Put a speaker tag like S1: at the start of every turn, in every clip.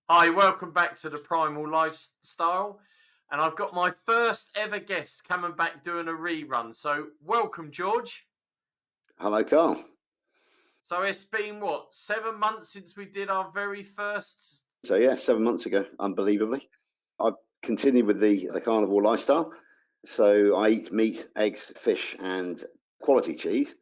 S1: Hi, welcome back to the Primal Lifestyle. And I've got my first ever guest coming back doing a rerun. So, welcome, George.
S2: Hello, Carl.
S1: So, it's been what, 7 months since we did our very first.
S2: So yeah, 7 months ago, unbelievably, I've continued with the carnivore lifestyle. So I eat meat, eggs, fish, and quality cheese,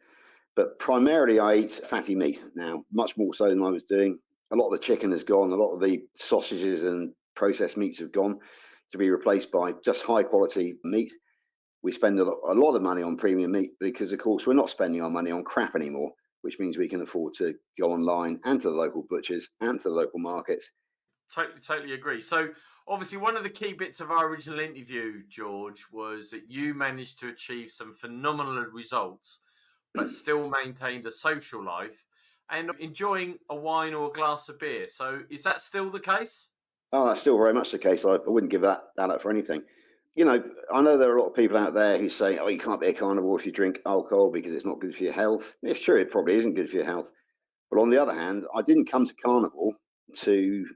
S2: but primarily I eat fatty meat now, much more so than I was doing. A lot of the chicken has gone, a lot of the sausages and processed meats have gone to be replaced by just high quality meat. We spend a lot of money on premium meat because, of course, we're not spending our money on crap anymore, which means we can afford to go online and to the local butchers and to the local markets.
S1: Totally agree. So, obviously, one of the key bits of our original interview, George, was that you managed to achieve some phenomenal results, but still maintained a social life and enjoying a wine or a glass of beer. So, is that still the case?
S2: Oh, that's still very much the case. I wouldn't give that up for anything. You know, I know there are a lot of people out there who say, "Oh, you can't be a carnivore if you drink alcohol because it's not good for your health." It's true, it probably isn't good for your health. But on the other hand, I didn't come to carnivore to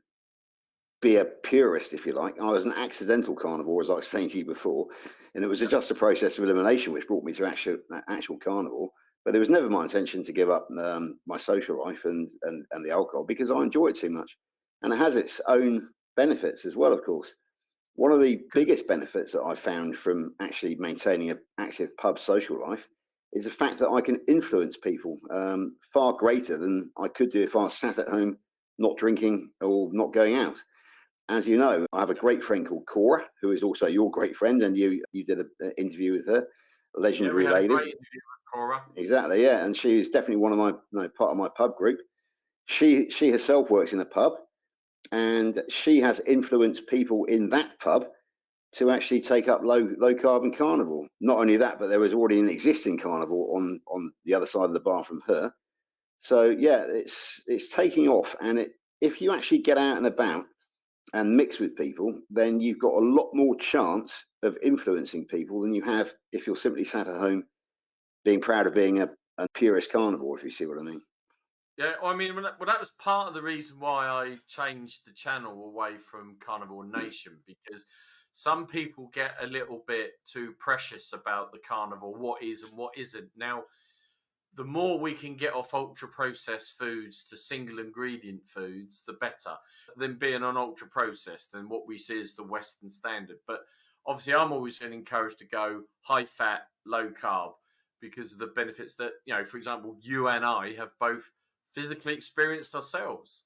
S2: be a purist, if you like. I was an accidental carnivore, as I explained to you before, and it was
S1: Yeah.
S2: just a process of elimination which brought me to actual carnivore. But it was never my intention to give up my social life and the alcohol because I enjoy it too much, and it has its own benefits as well, of course. One of the
S1: Because
S2: biggest benefits that I've found from actually maintaining an active pub social life is the fact that I can influence people far greater than I could do if I was sat at home not drinking or not going out. As you know, I have a great friend called Cora, who is also your great friend, and you did an interview with her, a
S1: yeah, we
S2: legendary
S1: had a great
S2: lady.
S1: interview with Cora.
S2: Exactly, yeah, and she's definitely one of my part of my pub group. She herself works in a pub, and she has influenced people in that pub to actually take up low carbon carnivore. Not only that, but there was already an existing carnivore on the other side of the bar from her. So yeah, it's taking off, and if you actually get out and about and mix with people, then you've got a lot more chance of influencing people than you have if you're simply sat at home being proud of being a purist carnivore, if you see what I mean.
S1: Yeah, well, I mean, that was part of the reason why I changed the channel away from Carnivore Nation because some people get a little bit too precious about the carnivore, what is and what isn't. Now, the more we can get off ultra processed foods to single ingredient foods, the better. Than being on ultra processed and what we see as the Western standard. But obviously, I'm always been encouraged to go high fat, low carb because of the benefits that, for example, you and I have both physically experienced ourselves.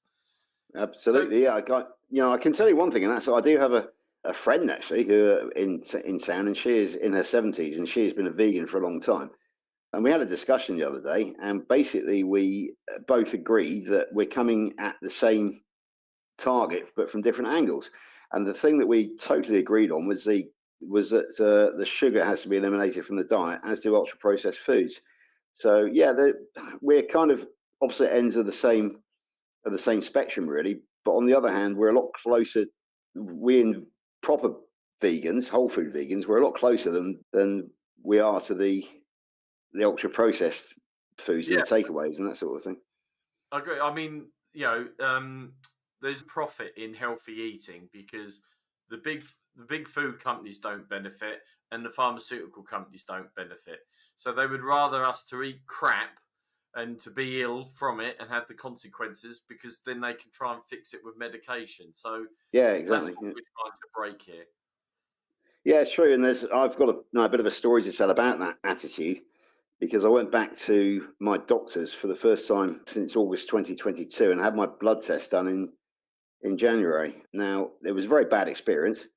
S1: So,
S2: Absolutely, yeah. I can tell you one thing, and that's I do have a friend actually who in town, and she is in her 70s, and she has been a vegan for a long time. And we had a discussion the other day, and basically we both agreed that we're coming at the same target, but from different angles. And the thing that we totally agreed on was that the sugar has to be eliminated from the diet, as do ultra processed foods. So yeah, we're kind of opposite ends of the same spectrum, really. But on the other hand, we're a lot closer. We in proper vegans, whole food vegans, we're a lot closer than we are to the ultra processed foods and
S1: yeah,
S2: the takeaways and that sort of thing.
S1: I agree. I mean, there's profit in healthy eating because the big food companies don't benefit and the pharmaceutical companies don't benefit. So they would rather us to eat crap and to be ill from it and have the consequences because then they can try and fix it with medication. So
S2: Yeah,
S1: that's
S2: exactly.
S1: what
S2: Yeah.
S1: we're trying to break here.
S2: Yeah, it's true. And I've got a bit of a story to tell about that attitude because I went back to my doctors for the first time since August 2022 and had my blood test done in January. Now, it was a very bad experience.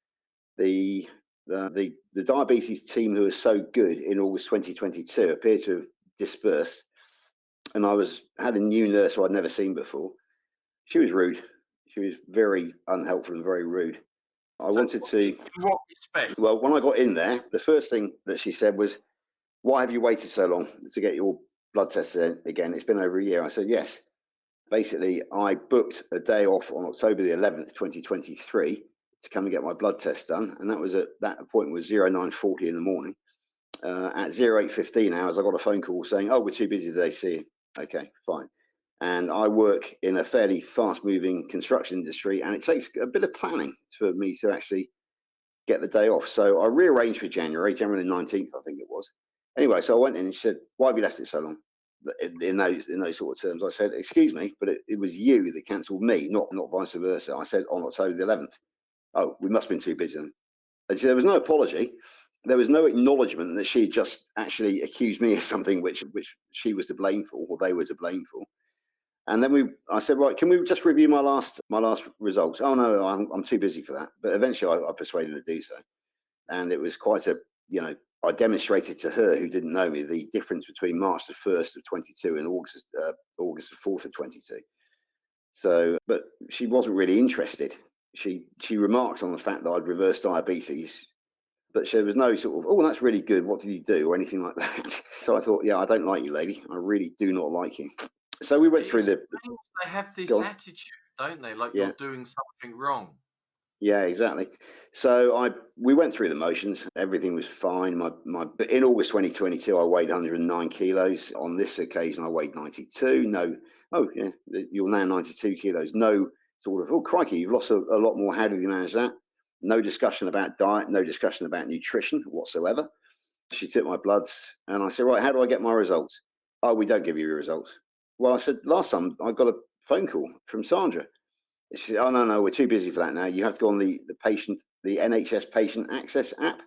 S2: The the diabetes team who was so good in August 2022 appeared to have dispersed, and I had a new nurse who I'd never seen before. She was rude. She was very unhelpful and very rude. I
S1: So
S2: wanted to.
S1: in what respect?
S2: Well, when I got in there, the first thing that she said was, "Why have you waited so long to get your blood test again? It's been over a year." I said, "Yes." Basically, I booked a day off on October the 11th, 2023, to come and get my blood test done, and that appointment was 09:40 in the morning. At 08:15 hours, I got a phone call saying, "Oh, we're too busy today. See you." Okay, fine. And I work in a fairly fast-moving construction industry, and it takes a bit of planning for me to actually get the day off. So I rearranged for January the 19th, I think it was. Anyway, so I went in and she said, "Why have you left it so long?" In those sort of terms, I said, "Excuse me, but it was you that cancelled me, not vice versa." I said on October the 11th. "Oh, we must have been too busy." And so there was no apology. There was no acknowledgement that she just actually accused me of something which she was to blame for, or they were to blame for. And then I said, right, can we just review my last results? Oh no, I'm too busy for that. But eventually, I persuaded her to do so, and it was quite a, I demonstrated to her who didn't know me the difference between March the 1st of 22 and August the 4th of 22. So, but she wasn't really interested. She remarked on the fact that I'd reversed diabetes, but there was no sort of, oh, that's really good. What did you do, or anything like that. So I thought, yeah, I don't like you, lady. I really do not like you. So we went through
S1: It's
S2: the.
S1: strange they have this
S2: Go on.
S1: attitude, don't they? Like
S2: Yeah.
S1: you're doing something wrong.
S2: Yeah, exactly. So we went through the motions. Everything was fine. But in August 2022, I weighed 109 kilos. On this occasion, I weighed 92. No, oh yeah, you're now 92 kilos. No sort of, oh crikey, you've lost a lot more. How did you manage that? No discussion about diet. No discussion about nutrition whatsoever. She took my bloods, and I said, right, how do I get my results? Oh, we don't give you your results. Well, I said last time I got a phone call from Sandra. She said, "Oh no, no, we're too busy for that now. You have to go on the NHS patient access app.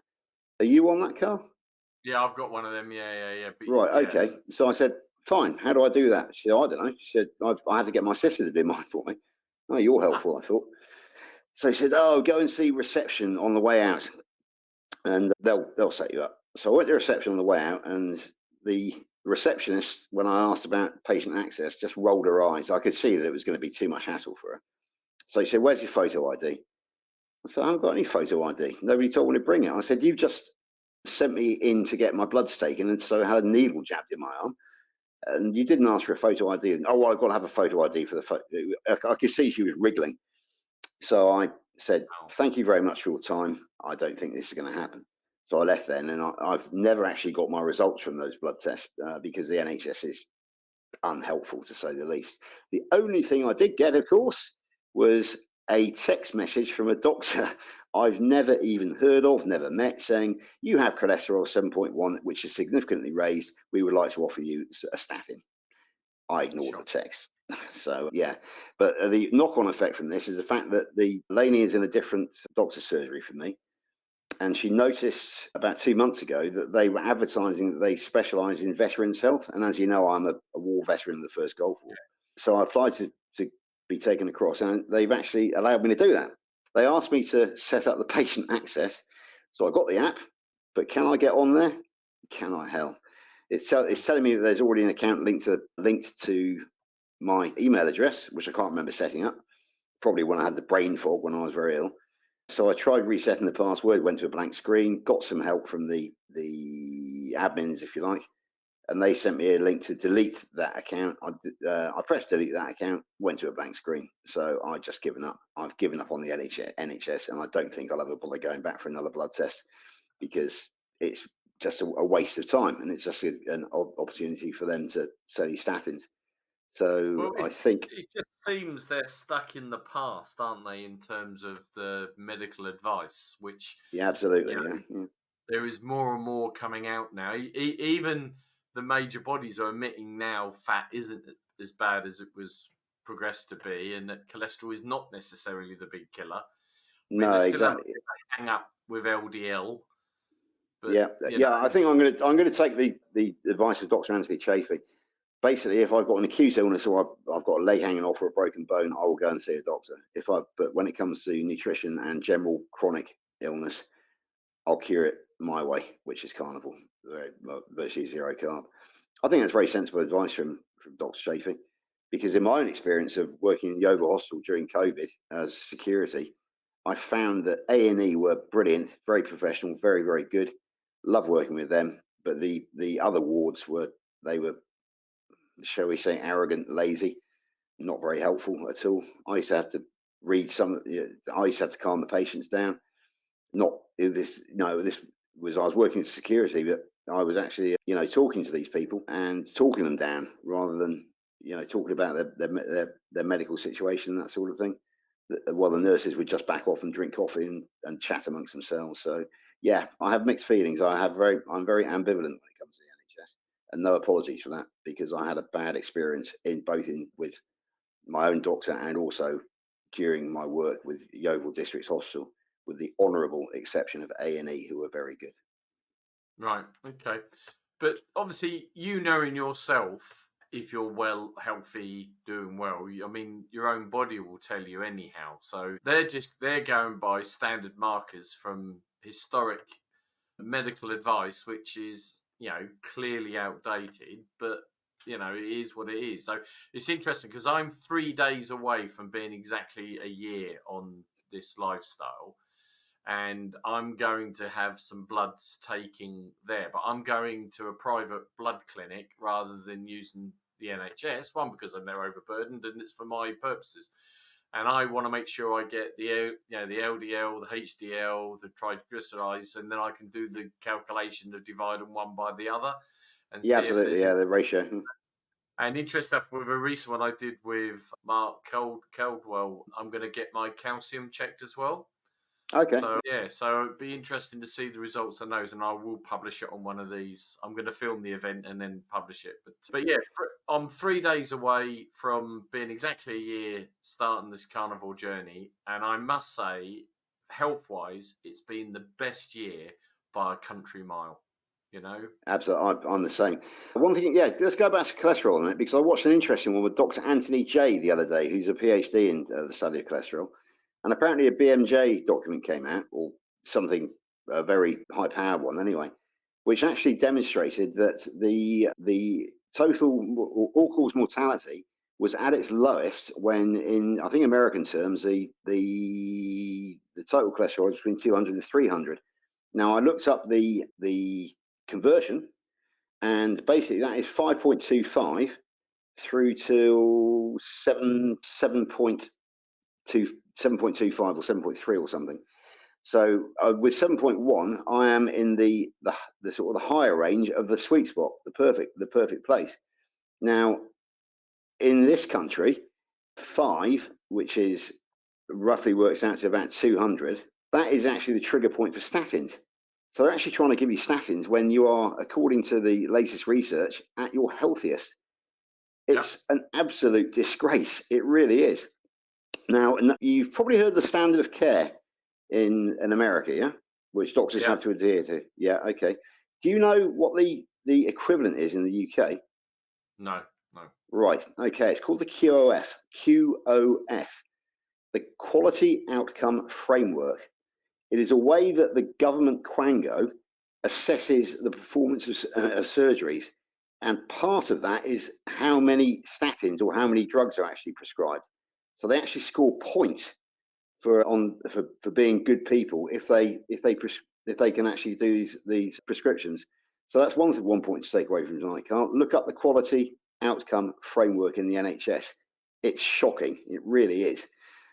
S2: Are you on that, Carl?"
S1: Yeah, I've got one of them. Yeah, yeah, yeah. But
S2: Right,
S1: yeah,
S2: okay. So I said, "Fine. How do I do that?" She said, "I don't know." She said, "I had to get my sister to do mine for me." Oh, you're helpful, I thought. So she said, "Oh, go and see reception on the way out, and they'll set you up." So I went to reception on the way out, and the receptionist, when I asked about patient access, just rolled her eyes. I could see that it was going to be too much hassle for her. So she said, "Where's your photo ID?" I said, "I haven't got any photo ID. Nobody told me to bring it." I said, "You've just sent me in to get my bloods taken, and so I had a needle jabbed in my arm, and you didn't ask for a photo ID." And, "Oh, well, I've got to have a photo ID for the photo." I could see she was wriggling. So I said,
S1: wow.
S2: "Thank you very much for your time. I don't think this is going to happen." So I left then, and I've never actually got my results from those blood tests because the NHS is unhelpful to say the least. The only thing I did get, of course, was a text message from a doctor I've never even heard of, never met, saying, "You have cholesterol 7.1, which is significantly raised. We would like to offer you a statin." I ignored the
S1: Shock.
S2: text. So, yeah. But the knock on effect from this is the fact that the lady is in a different doctor's surgery from me. And she noticed about 2 months ago that they were advertising that they specialise in veterans' health. And as you know, I'm a war veteran of the First Gulf War. So I applied to be taken across, and they've actually allowed me to do that. They asked me to set up the patient access. So I got the app, but can I get on there? Can I? Hell. It's telling me that there's already an account linked to my email address, which I can't remember setting up. Probably when I had the brain fog when I was very ill. So I tried resetting the password, went to a blank screen, got some help from the admins, if you like, and they sent me a link to delete that account. I pressed delete that account, went to a blank screen. So I just given up. I've given up on the NHS, and I don't think I'll ever bother going back for another blood test because it's just a waste of time, and it's just an opportunity for them to sell you statins. So
S1: Well,
S2: I think,
S1: it just seems they're stuck in the past, aren't they, in terms of the medical advice, which,
S2: yeah,
S1: you
S2: absolutely,
S1: know,
S2: yeah, yeah.
S1: there is more and more coming out now. Even the major bodies are admitting now fat isn't as bad as it was progressed to be, and that cholesterol is not necessarily the big killer. I mean,
S2: No,
S1: they still have a
S2: exactly.
S1: bit of a hang up with LDL, but
S2: Yeah, yeah. I think I'm gonna take the advice of Dr. Anthony Chafee. Basically, if I've got an acute illness or I've got a leg hanging off or a broken bone, I will go and see a doctor. But when it comes to nutrition and general chronic illness, I'll cure it my way, which is carnivore, virtually zero carb. I think that's very sensible advice from Dr. Chafee, because in my own experience of working in the Yeovil Hospital during COVID as security, I found that A&E were brilliant, very professional, very, very good. Love working with them. But the other wards were, shall we say, arrogant, lazy, not very helpful at all. I used to have to read some. I used to have to calm the patients down. Not this. No, this was I was working in security, but I was actually talking to these people and talking them down rather than talking about their medical situation, that sort of thing. While the nurses would just back off and drink coffee and chat amongst themselves. So yeah, I have mixed feelings. I'm very ambivalent when it comes to the NHS, and no apologies for that because I had a bad experience with my own doctor and also during my work with Yeovil District Hospital, with the honourable exception of A&E, who were very good.
S1: Right. Okay. But obviously, you knowing yourself, if you're well, healthy, doing well, I mean, your own body will tell you anyhow. So they're going by standard markers from historic medical advice, which is, clearly outdated, but it is what it is. So it's interesting because I'm 3 days away from being exactly a year on this lifestyle, and I'm going to have some bloods taking there, but I'm going to a private blood clinic rather than using the NHS. One, because I'm they're overburdened, and it's for my purposes. And I want to make sure I get the LDL, the HDL, the triglycerides, and then I can do the calculation of dividing one by the other and
S2: Yeah,
S1: see if
S2: absolutely.
S1: there's
S2: Yeah, the ratio.
S1: and interesting enough, with a recent one I did with Mark Caldwell, I'm going to get my calcium checked as well.
S2: Okay,
S1: So yeah, so it'd be interesting to see the results on those, and I will publish it on one of these. I'm going to film the event and then publish it. But yeah, I'm 3 days away from being exactly a year starting this carnivore journey, and I must say, health wise, it's been the best year by a country mile. You know,
S2: absolutely. I'm the same. One thing, yeah, let's go back to cholesterol a minute because I watched an interesting one with Dr. Anthony J the other day, who's a PhD in the study of cholesterol. And apparently a BMJ document came out, or something, a very high powered one anyway, which actually demonstrated that the total all cause mortality was at its lowest when, in I think American terms, the total cholesterol was between 200 and 300. Now I looked up the conversion, and basically that is 5.25 through to 7.25 or 7.3 or something. So with 7.1, I am in the sort of the higher range of the sweet spot, the perfect place. Now, in this country, 5, which is roughly works out to about 200, that is actually the trigger point for statins. So they're actually trying to give you statins when you are, according to the latest research, at your healthiest.
S1: yeah,
S2: It's an absolute disgrace. It really is. Now, you've probably heard the standard of care in America, yeah, which doctors
S1: yeah,
S2: have to adhere to. Yeah, okay. Do you know what the equivalent is in the UK?
S1: no, no,
S2: Right. Okay. It's called the QOF. QOF, the Quality Outcome Framework. It is a way that the government quango assesses the performance of surgeries, and part of that is how many statins or how many drugs are actually prescribed. So they actually score points for being good people if they can actually do these prescriptions. So that's one point to take away from tonight. Can't look up the quality outcome framework in the NHS. It's shocking. It really is.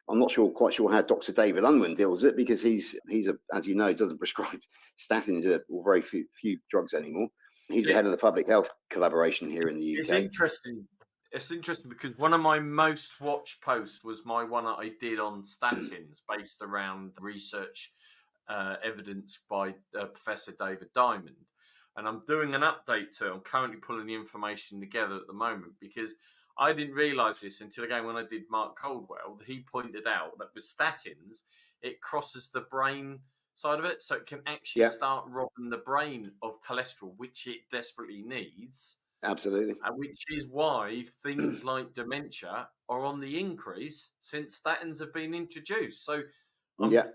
S2: I'm not quite sure how Dr. David Unwin deals with it because he's as you know, doesn't prescribe statins or very few drugs anymore. He's the
S1: see,
S2: head of the public health collaboration here in the
S1: it's
S2: UK.
S1: interesting. It's interesting because one of my most watched posts was my one that I did on statins, based around research evidence by Professor David Diamond. And I'm doing an update to it. I'm currently pulling the information together at the moment because I didn't realise this until again when I did Mark Caldwell. He pointed out that with statins, it crosses the brain side of it, so it can actually
S2: Yeah,
S1: start robbing the brain of cholesterol, which it desperately needs,
S2: absolutely.
S1: and which is why things like dementia are on the increase since statins have been introduced. So I'm
S2: Yeah.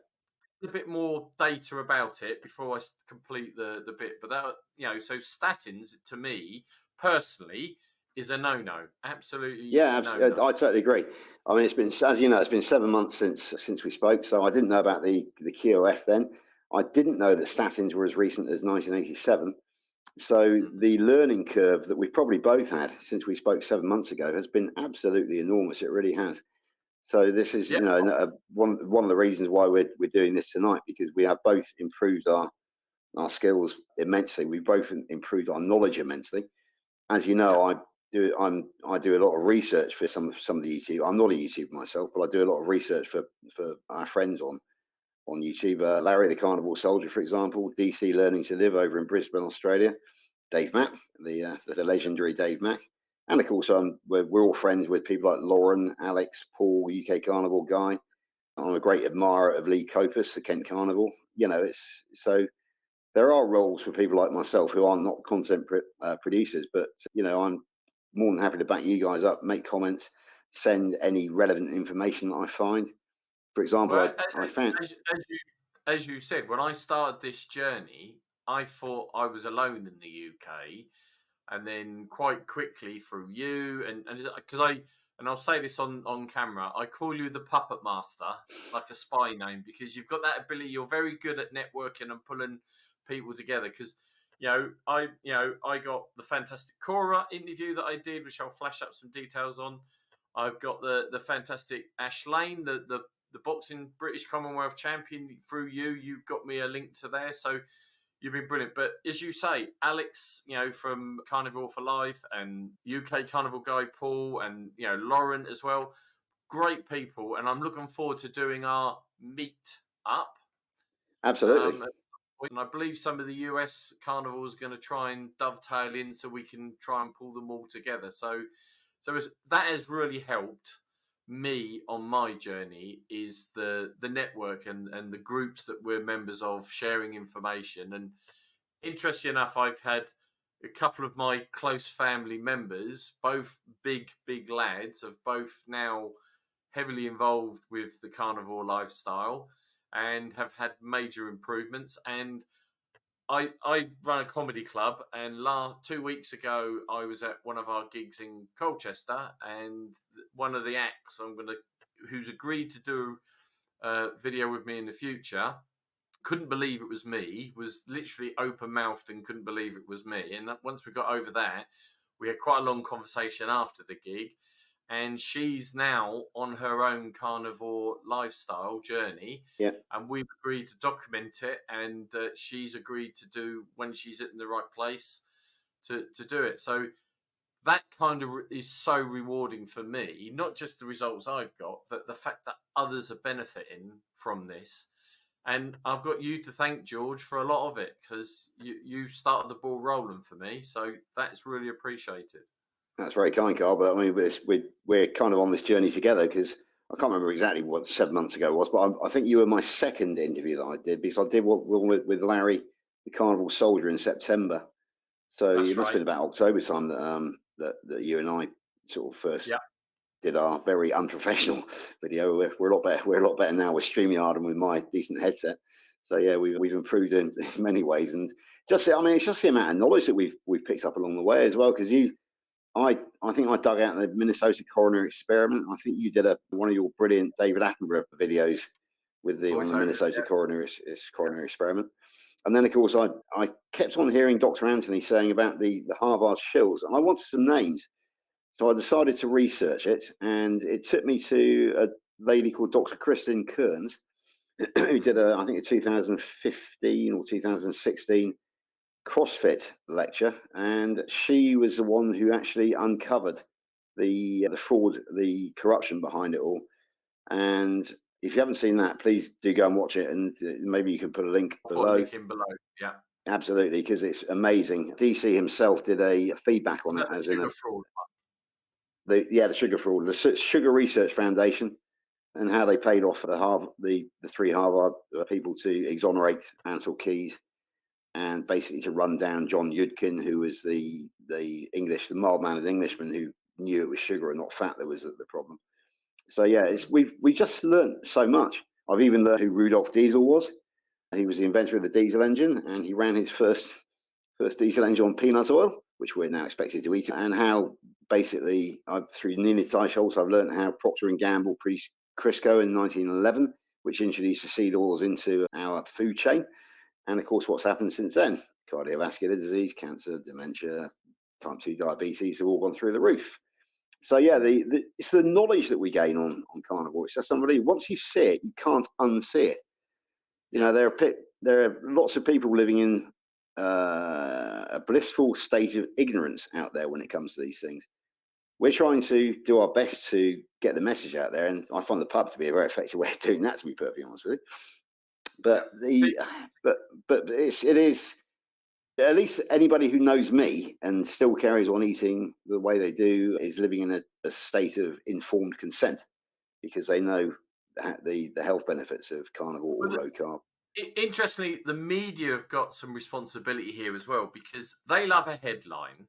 S1: a bit more data about it before I complete the bit. But that, so statins to me personally is a no. Absolutely
S2: Yeah,
S1: no.
S2: I totally agree. I mean, it's been, as you know, it's been 7 months since we spoke, so I didn't know about the QOF then. I didn't know that statins were as recent as 1987. So
S1: Mm.
S2: the learning curve that we've probably both had since we spoke 7 months ago has been absolutely enormous. It really has. So this is,
S1: Yeah,
S2: one of the reasons why we're doing this tonight, because we have both improved our skills immensely. We both improved our knowledge immensely. As you
S1: yeah,
S2: know, I do a lot of research for some of the YouTube. I'm not a YouTuber myself, but I do a lot of research for our friends on YouTube. Larry the Carnivore Soldier, for example, DC Learning to Live over in Brisbane, Australia. Dave
S1: Yeah.
S2: Mack, the legendary Dave Mack, and of course we're all friends with people like Lauren, Alex, Paul, UK Carnivore guy. I'm a great admirer of Lee Copus, the Kent Carnivore. It's so there are roles for people like myself who are not content producers, but I'm more than happy to back you guys up, make comments, send any relevant information that I find. For example,
S1: Well,
S2: I found
S1: as you said, when I started this journey, I thought I was alone in the UK, and then quite quickly through you and because I'll say this on camera, I call you the puppet master, like a spy name, because you've got that ability. You're very good at networking and pulling people together. Because I got the fantastic Cora interview that I did, which I'll flash up some details on. I've got the fantastic Ash Lane, the boxing British Commonwealth champion. Through you got me a link to there. So you've been brilliant. But as you say, Alex, from Carnivore for Life, and UK Carnival guy Paul, and Lauren as well, great people. And I'm looking forward to doing our meet up.
S2: absolutely.
S1: And I believe some of the US carnivores are going to try and dovetail in so we can try and pull them all together. So that has really helped me on my journey, is the network and the groups that we're members of, sharing information. And interesting enough, I've had a couple of my close family members, both big lads, have both now heavily involved with the carnivore lifestyle and have had major improvements. And I run a comedy club, and 2 weeks ago I was at one of our gigs in Colchester, and one of the acts who's agreed to do a video with me in the future, couldn't believe it was me, was literally open mouthed and couldn't believe it was me. And once we got over that, we had quite a long conversation after the gig. And she's now on her own carnivore lifestyle journey.
S2: Yeah,
S1: And we've agreed to document it. And she's agreed to do, when she's in the right place, to do it. So that kind of is so rewarding for me, not just the results I've got, but the fact that others are benefiting from this. And I've got you to thank, George, for a lot of it, because you started the ball rolling for me. So that's really appreciated.
S2: that's very kind, Carl. But I mean, we're kind of on this journey together, because I can't remember exactly what 7 months ago it was, but I think you were my second interview that I did, because I did one with Larry, the Carnival Soldier, in September. So it
S1: That's
S2: must have
S1: right.
S2: been about October time that you and I sort of first
S1: Yeah.
S2: did our very unprofessional video. We're a lot better. We're a lot better now with StreamYard and with my decent headset. So yeah, we've improved in many ways, and it's just the amount of knowledge that we've picked up along the way as well. Because I think I dug out the Minnesota coronary experiment. I think you did one of your brilliant David Attenborough videos on the
S1: Voiceovers.
S2: Minnesota
S1: Yeah.
S2: coronary experiment. And then, of course, I kept on hearing Dr. Anthony saying about the Harvard shills, and I wanted some names. So I decided to research it, and it took me to a lady called Dr. Kristen Kearns, who did I think a 2015 or 2016 CrossFit lecture, and she was the one who actually uncovered the fraud, the corruption behind it all. And if you haven't seen that, please do go and watch it, and maybe you can put a link
S1: I'll put a
S2: below.
S1: link in below. Yeah.
S2: Absolutely, because it's amazing. DC himself did a feedback on
S1: Was
S2: it,
S1: that the
S2: as in
S1: sugar fraud?
S2: the sugar fraud, the Sugar Research Foundation, and how they paid off the three Harvard people to exonerate Ansel Keys, and basically to run down John Yudkin, who was the mild-mannered Englishman who knew it was sugar and not fat that was the problem. So yeah, we just learned so much. I've even learned who Rudolf Diesel was. He was the inventor of the diesel engine, and he ran his first diesel engine on peanut oil, which we're now expected to eat. And how basically, through Nina Teicholz, I've learned how Procter and Gamble produced Crisco in 1911, which introduced the seed oils into our food chain. And of course, what's happened since then? Cardiovascular disease, cancer, dementia, type 2 diabetes have all gone through the roof. So yeah, it's the knowledge that we gain on carnivore. It's just unbelievable. Once you see it, you can't unsee it.
S1: Yeah.
S2: There are lots of people living in a blissful state of ignorance out there when it comes to these things. we're trying to do our best to get the message out there, and I find the pub to be a very effective way of doing that, to be perfectly honest with you.
S1: Yeah.
S2: But the but it is, at least anybody who knows me and still carries on eating the way they do is living in a state of informed consent, because they know the health benefits of carnivore or
S1: Well,
S2: low carb.
S1: interestingly, the media have got some responsibility here as well because they love a headline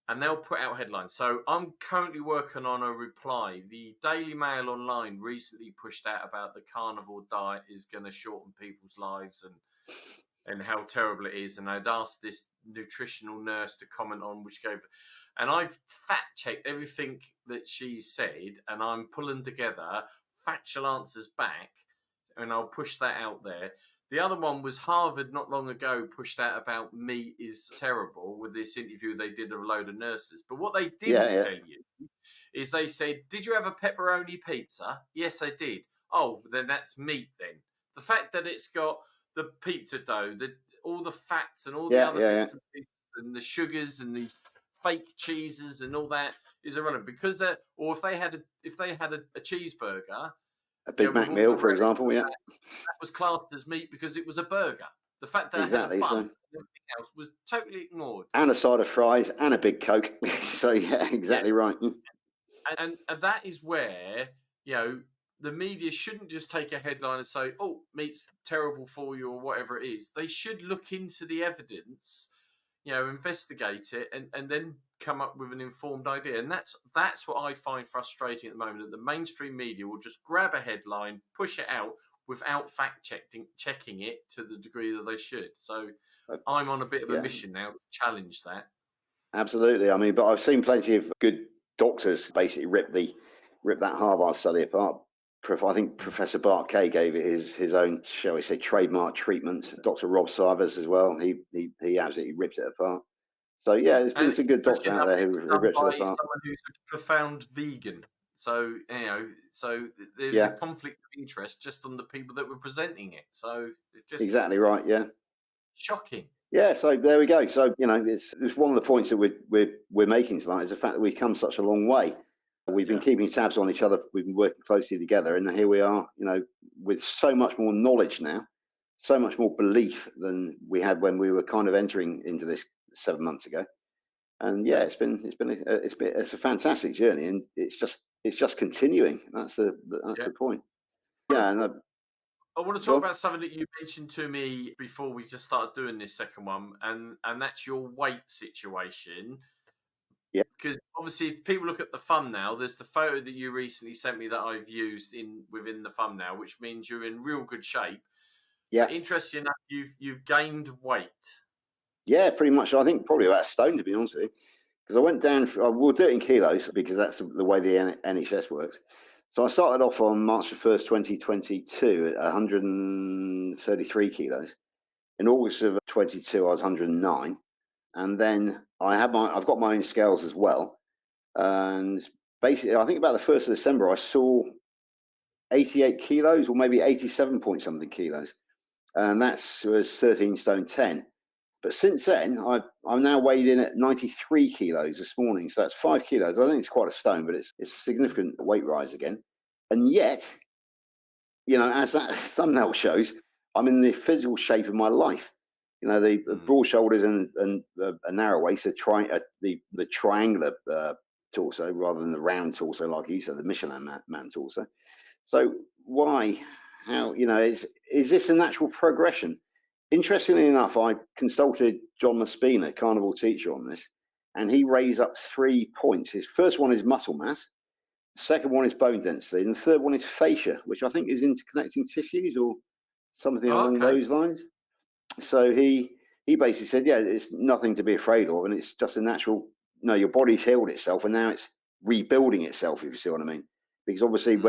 S1: and they'll put out headlines. So I'm currently working on a reply. The Daily Mail Online recently pushed out about the carnivore diet is going to shorten people's lives and how terrible it is. And I'd asked this nutritional nurse to comment on which gave, and I've fact checked everything that she said, and I'm pulling together factual answers back, and I'll push that out there. The other one was Harvard not long ago pushed out about meat is terrible with this interview they did of a load of nurses. But what they
S2: Yeah,
S1: didn't
S2: yeah,
S1: tell you is they said, did you have a pepperoni pizza? Yes, I did. Oh, then that's meat then. The fact that it's got the pizza dough, all the fats and all the
S2: yeah,
S1: other
S2: yeah, yeah.
S1: bits and pieces and the sugars and the fake cheeses and all that is irrelevant because that, or if they had a cheeseburger,
S2: A
S1: you know,
S2: Big
S1: with
S2: Mac
S1: all the
S2: meal, for
S1: relish
S2: example. Yeah,
S1: that was classed as meat because it was a burger. The fact that I had a
S2: exactly.
S1: bun
S2: So,
S1: and everything else was totally ignored.
S2: and a side of fries and a big Coke. So yeah,
S1: Yeah,
S2: exactly right.
S1: and that is where you know the media shouldn't just take a headline and say, "Oh, meat's terrible for you" or whatever it is. They should look into the evidence, you know, investigate it, and then come up with an informed idea. And that's what I find frustrating at the moment. That the mainstream media will just grab a headline, push it out without checking it to the degree that they should. So
S2: Uh,
S1: I'm on a bit of a
S2: yeah,
S1: mission now to challenge that.
S2: absolutely. I mean, but I've seen plenty of good doctors basically rip that Harvard study apart. I think Professor Bart Kay gave it his own, shall we say, trademark treatment. Dr. Rob Sivers as well. He absolutely ripped it apart. So yeah,
S1: Yeah,
S2: there's been
S1: and
S2: some good doctors
S1: interesting
S2: out
S1: enough,
S2: there
S1: it
S2: who
S1: was done
S2: ripped it
S1: by
S2: apart.
S1: someone who's a profound vegan. So you know, so there's a
S2: Yeah,
S1: conflict of interest just on the people that were presenting it. So it's just
S2: exactly right. Yeah.
S1: shocking.
S2: Yeah, so there we go. So it's one of the points that we're making tonight is the fact that we've come such a long way. We've been
S1: Yeah,
S2: keeping tabs on each other. We've been working closely together, and here we are. With so much more knowledge now, so much more belief than we had when we were kind of entering into this 7 months ago. And
S1: yeah,
S2: yeah, it's a fantastic journey, and it's just continuing. That's
S1: yeah.
S2: the point.
S1: I
S2: Yeah,
S1: want
S2: and
S1: to, I want to
S2: go
S1: talk
S2: on.
S1: about something that you mentioned to me before we just started doing this second one, and that's your weight situation.
S2: Yeah,
S1: Because obviously, if people look at the thumbnail, there's the photo that you recently sent me that I've used in within the thumbnail, which means you're in real good shape.
S2: yeah.
S1: But interesting enough, you've gained weight.
S2: Yeah, pretty much. I think probably about a stone, to be honest with you, because I went down. We'll do it in kilos because that's the way the NHS works. So I started off on March the 1st, 2022, at 133 kilos. In August of 22, I was 109, and then I've got my own scales as well. And basically, I think about the 1st of December, I saw 88 kilos, or maybe 87 point something kilos, and that's was 13 stone 10. But since then, I'm now weighed in at 93 kilos this morning. So that's 5 kilos. I think it's quite a stone, but it's a significant weight rise again. And yet, as that thumbnail shows, I'm in the physical shape of my life. The
S1: Mm.
S2: broad shoulders and a narrow waist, the triangular torso rather than the round torso, like you said, the Michelin man torso. So why? How? Is this a natural progression? Interestingly enough, I consulted John Maspina, carnival teacher, on this, and he raised up 3 points. His first one is muscle mass, the second one is bone density, and the third one is fascia, which I think is interconnecting tissues or something
S1: Oh,
S2: along
S1: okay.
S2: those lines. So he basically said, yeah, it's nothing to be afraid of, and it's just a natural. No, your body's healed itself, and now it's rebuilding itself. If you see what I mean, because obviously
S1: Mm.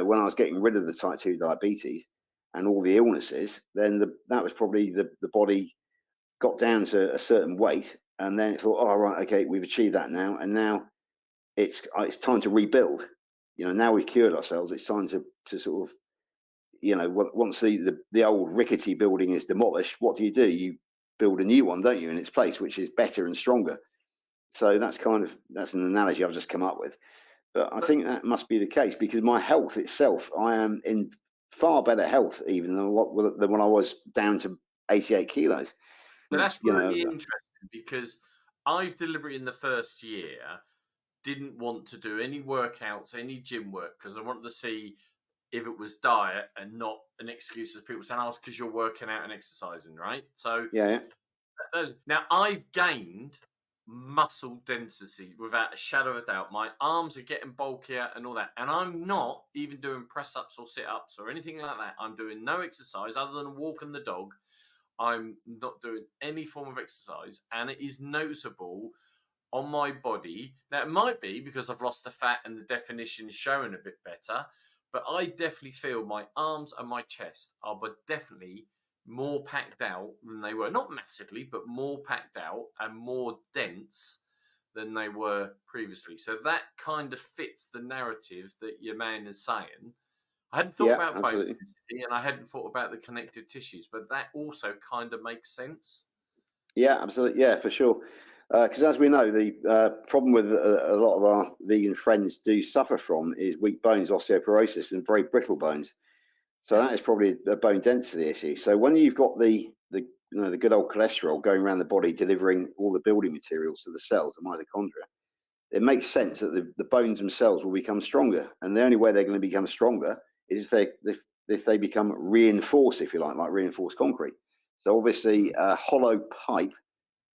S2: when I was getting rid of the type 2 diabetes and all the illnesses, then that was probably the body got down to a certain weight, and then it thought, oh right, okay, we've achieved that now, and now it's time to rebuild. Now we've cured ourselves. It's time to sort of once the old rickety building is demolished, what do? You build a new one, don't you, in its place, which is better and stronger. So that's an analogy I've just come up with. But I think that must be the case because my health itself, I am in far better health even than when I was down to 88 kilos.
S1: But that's
S2: You
S1: really
S2: know,
S1: interesting because I've deliberately in the first year didn't want to do any workouts, any gym work because I wanted to see if it was diet and not an excuse as people saying, "Oh, it's because you're working out and exercising," right? So
S2: yeah, yeah,
S1: now I've gained muscle density without a shadow of a doubt. My arms are getting bulkier and all that, and I'm not even doing press ups or sit ups or anything like that. I'm doing no exercise other than walking the dog. I'm not doing any form of exercise, and it is noticeable on my body. Now, it might be because I've lost the fat and the definition is showing a bit better, but I definitely feel my arms and my chest are but definitely more packed out than they were. Not massively, but more packed out and more dense than they were previously. So that kind of fits the narrative that your man is saying. I hadn't thought
S2: yeah,
S1: about bone
S2: absolutely.
S1: density and I hadn't thought about the connective tissues, but that also kind of makes sense.
S2: Yeah, absolutely. Yeah, for sure. Because as we know, the problem with a lot of our vegan friends do suffer from is weak bones, osteoporosis, and very brittle bones. So
S1: Yeah.
S2: that is probably a bone density issue. So when you've got the good old cholesterol going around the body, delivering all the building materials to the cells, the mitochondria, it makes sense that the bones themselves will become stronger. And the only way they're going to become stronger is if they become reinforced, if you like reinforced concrete. So obviously,
S1: Mm.
S2: a hollow pipe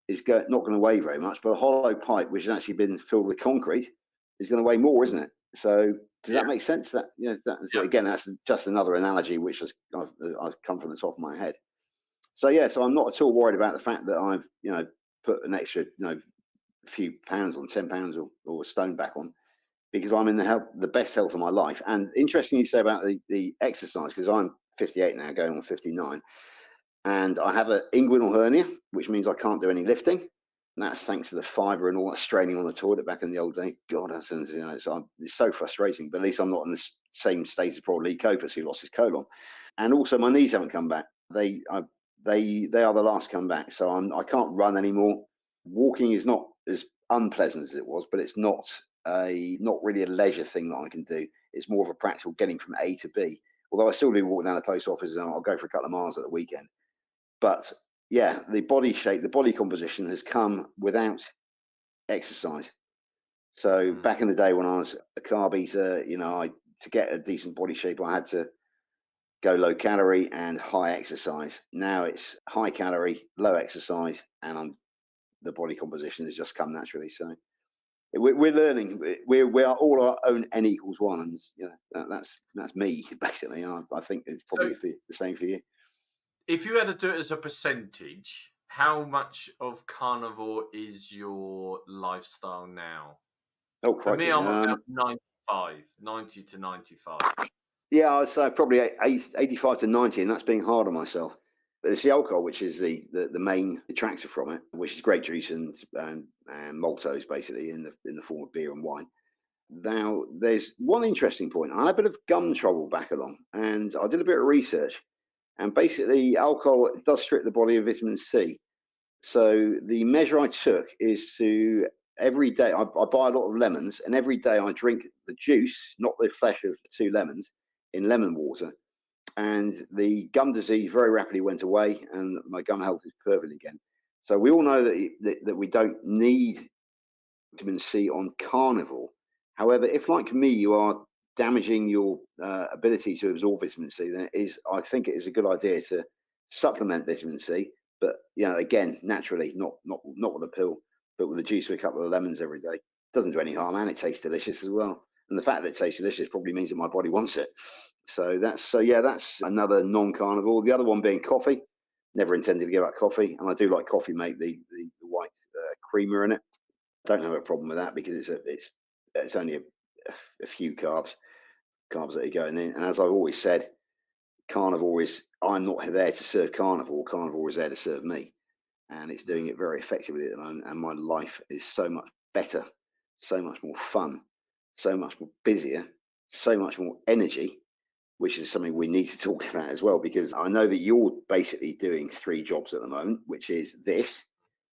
S2: is not going to weigh very much, but a hollow pipe which has actually been filled with concrete is going to weigh more, isn't it? So does
S1: Yeah.
S2: that make sense? That
S1: Yeah.
S2: again, that's just another analogy which I've come from the top of my head. So yeah, so I'm not at all worried about the fact that I've put an extra few pounds on, 10 pounds or a stone back on because I'm in the best health of my life. And interesting you say about the exercise because I'm 58 now, going on 59 and I have an inguinal hernia, which means I can't do any lifting. And that's thanks to the fibre and all that straining on the toilet back in the old day. God, it's so frustrating. But at least I'm not in the same state as poor Lee Copus, who lost his colon. And also, my knees haven't come back. They are the last come back. So I can't run anymore. Walking is not as unpleasant as it was, but it's not really a leisure thing that I can do. It's more of a practical getting from A to B. Although I still do walk down the post office and I'll go for a couple of miles at the weekend. But yeah, the body shape, the body composition has come without exercise. So
S1: Mm.
S2: back in the day when I was a carb eater, to get a decent body shape, I had to go low calorie and high exercise. Now it's high calorie, low exercise, and the body composition has just come naturally. So we're learning. We are all our own n equals one, and that's me basically. I think it's
S1: So
S2: probably the same for you.
S1: if you had to do it as a percentage, how much of carnivore is your lifestyle now?
S2: Oh
S1: For me,
S2: crikey!
S1: I'm about 95, 90 to 95.
S2: Yeah, I'd say probably 85 to 90, and that's being hard on myself. But it's the alcohol which is the main detractor from it, which is grape juice and maltose basically in the form of beer and wine. Now, there's one interesting point. I had a bit of gum trouble back along, and I did a bit of research. And basically, alcohol does strip the body of vitamin C. So the measure I took is to every day I buy a lot of lemons, and every day I drink the juice, not the flesh of two lemons, in lemon water. And the gum disease very rapidly went away, and my gum health is perfect again. So we all know that we don't need vitamin C on carnivore. However, if like me, you are damaging your ability to absorb vitamin C, then I think it is a good idea to supplement vitamin C. But again, naturally, not with a pill, but with a juice with a couple of lemons every day. Doesn't do any harm, and it tastes delicious as well. And the fact that it tastes delicious probably means that my body wants it. That's another non-carnivore. The other one being coffee. Never intended to give up coffee, and I do like coffee mate, the white creamer in it. Don't have a problem with that because it's only a few carbs that are going in. And as I've always said, carnivore is I'm not there to serve carnivore. Carnivore is there to serve me, and it's doing it very effectively at the moment. And my life is so much better, so much more fun, so much more busier, so much more energy, which is something we need to talk about as well. Because I know that you're basically doing three jobs at the moment, which is this,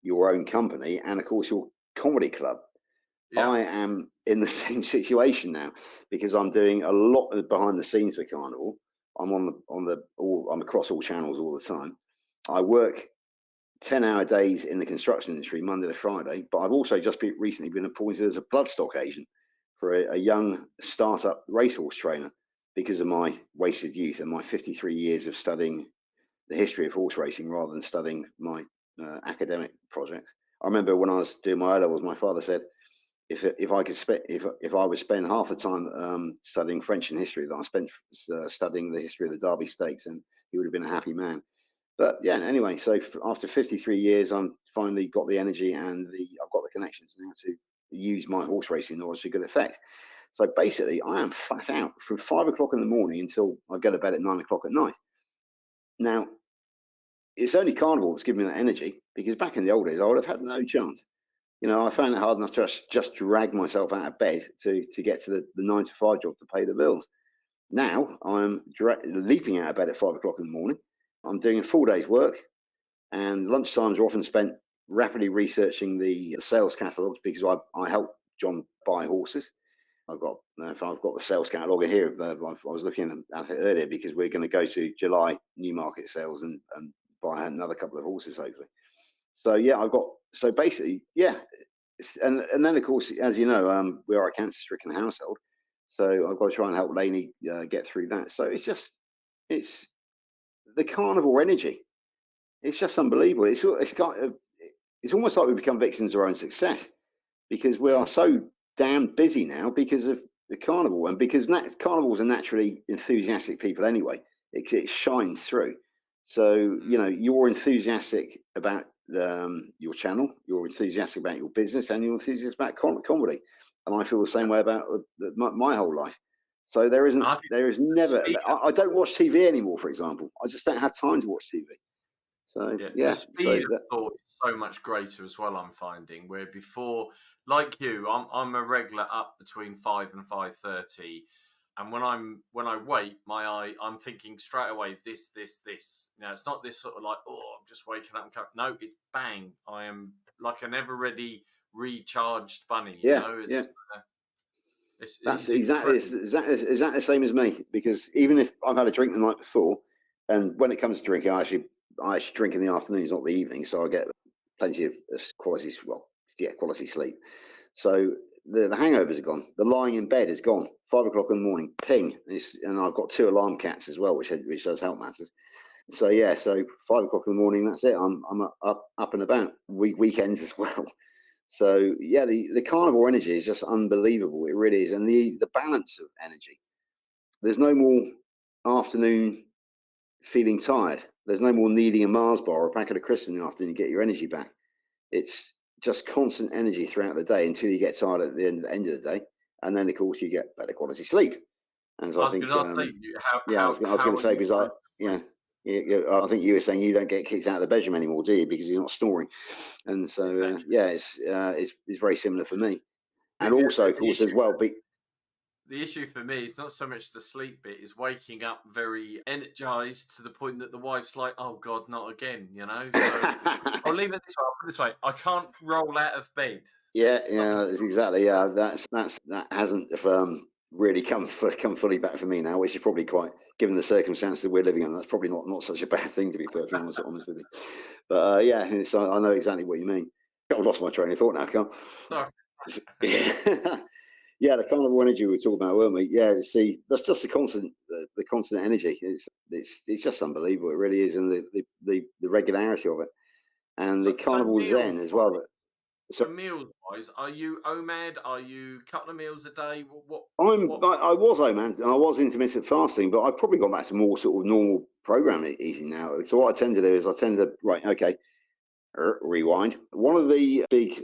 S2: your own company, and of course your comedy club.
S1: Yeah.
S2: I am in the same situation now because I'm doing a lot of behind the scenes for Carnival. I'm across all channels all the time. I work 10-hour days in the construction industry, Monday to Friday, but I've also recently been appointed as a bloodstock agent for a young startup racehorse trainer because of my wasted youth and my 53 years of studying the history of horse racing rather than studying my academic projects. I remember when I was doing my O levels, my father said, if I could if I would spend half the time studying French and history that I spent studying the history of the Derby Stakes, and he would have been a happy man. But yeah, anyway, so after 53 years, I'm finally got the energy and I've got the connections now to use my horse racing knowledge to good effect. So basically, I am flat out from 5 o'clock in the morning until I go to bed at 9 o'clock at night. Now, it's only Carnival that's given me that energy because back in the old days, I would have had no chance. I found it hard enough to just drag myself out of bed to get to the 9 to 5 job to pay the bills. Now I'm leaping out of bed at 5 o'clock in the morning. I'm doing a full day's work, and lunchtimes are often spent rapidly researching the sales catalogs because I help John buy horses. If I've got the sales catalog in here, I was looking at it earlier because we're going to go to July Newmarket sales and buy another couple of horses hopefully. So yeah, so basically, yeah, and then of course, as you know, we are a cancer-stricken household, so I've got to try and help Lainey get through that. So it's the carnivore energy. It's just unbelievable. It's almost like we become victims of our own success because we are
S1: Mm.
S2: so damn busy now because of the carnival and because carnivores are naturally enthusiastic people anyway. It shines through. So
S1: Mm.
S2: you're enthusiastic about your channel, you're enthusiastic about your business, and you're enthusiastic about comedy. And I feel the
S1: Yeah.
S2: same way about my whole life. So
S1: And I think
S2: there is
S1: the
S2: never.
S1: speed
S2: I don't watch TV anymore, for example. I just don't have time to watch TV. So
S1: Yeah, the
S2: yeah,
S1: speed of thought is so much greater as well. I'm finding where before, like you, I'm a regular up between 5 and 5:30, and when I wait, I'm thinking straight away this. It's not this sort of like I'm just waking up and no, it's bang. I am like an ever ready recharged bunny.
S2: yeah, yeah. That's
S1: It's incredible.
S2: exactly the same as me because even if I've had a drink the night before, and when it comes to drinking, I actually drink in the afternoons, not the evening, so I get plenty of quality sleep. So the hangovers are gone. The lying in bed is gone. 5 o'clock in the morning, ping, and I've got 2 alarm cats as well, which does help matters. So yeah, so 5 o'clock in the morning, that's it. I'm up and about. Weekends as well. So yeah, the carnivore energy is just unbelievable. It really is, and the balance of energy. There's no more afternoon feeling tired. There's no more needing a Mars bar or a packet of crisps in the afternoon to get your energy back. It's just constant energy throughout the day until you get tired at the end of the day, and then of course you get better quality sleep. And so
S1: I
S2: I
S1: was going
S2: think,
S1: to ask you
S2: yeah, I was going
S1: how
S2: to
S1: are
S2: say
S1: you
S2: because
S1: finding
S2: yeah,
S1: sleep?
S2: I think you were saying you don't get kicked out of the bedroom anymore, do you? Because you're not snoring. And so
S1: Exactly.
S2: yeah, it's very similar for me.
S1: The,
S2: And also, of
S1: the
S2: course,
S1: issue
S2: as well,
S1: the issue for me is not so much the sleep bit, is waking up very energized to the point that the wife's like, oh God, not again, So I'll leave it this way. I'll put it this way. I can't roll out of bed.
S2: yeah,
S1: There's something.
S2: yeah, that's exactly. Yeah, that hasn't really come fully back for me now, which is probably quite, given the circumstances that we're living in, that's probably not such a bad thing, to be perfectly honest with you. But yeah, I know exactly what you mean. I've lost my train of thought now, Carl.
S1: Sorry.
S2: Yeah, yeah, the carnival energy we were talking about, weren't we? Yeah, see, that's just the constant energy. It's just unbelievable. It really is, and the regularity of it, and the
S1: So
S2: carnival
S1: meals
S2: zen as well. So
S1: so meals wise, are you OMAD? Are you couple of meals a day?
S2: I'm
S1: What
S2: I was man, and I was intermittent fasting, but I've probably gone back to more sort of normal program eating now. So what I tend to do is right, okay, rewind. One of the big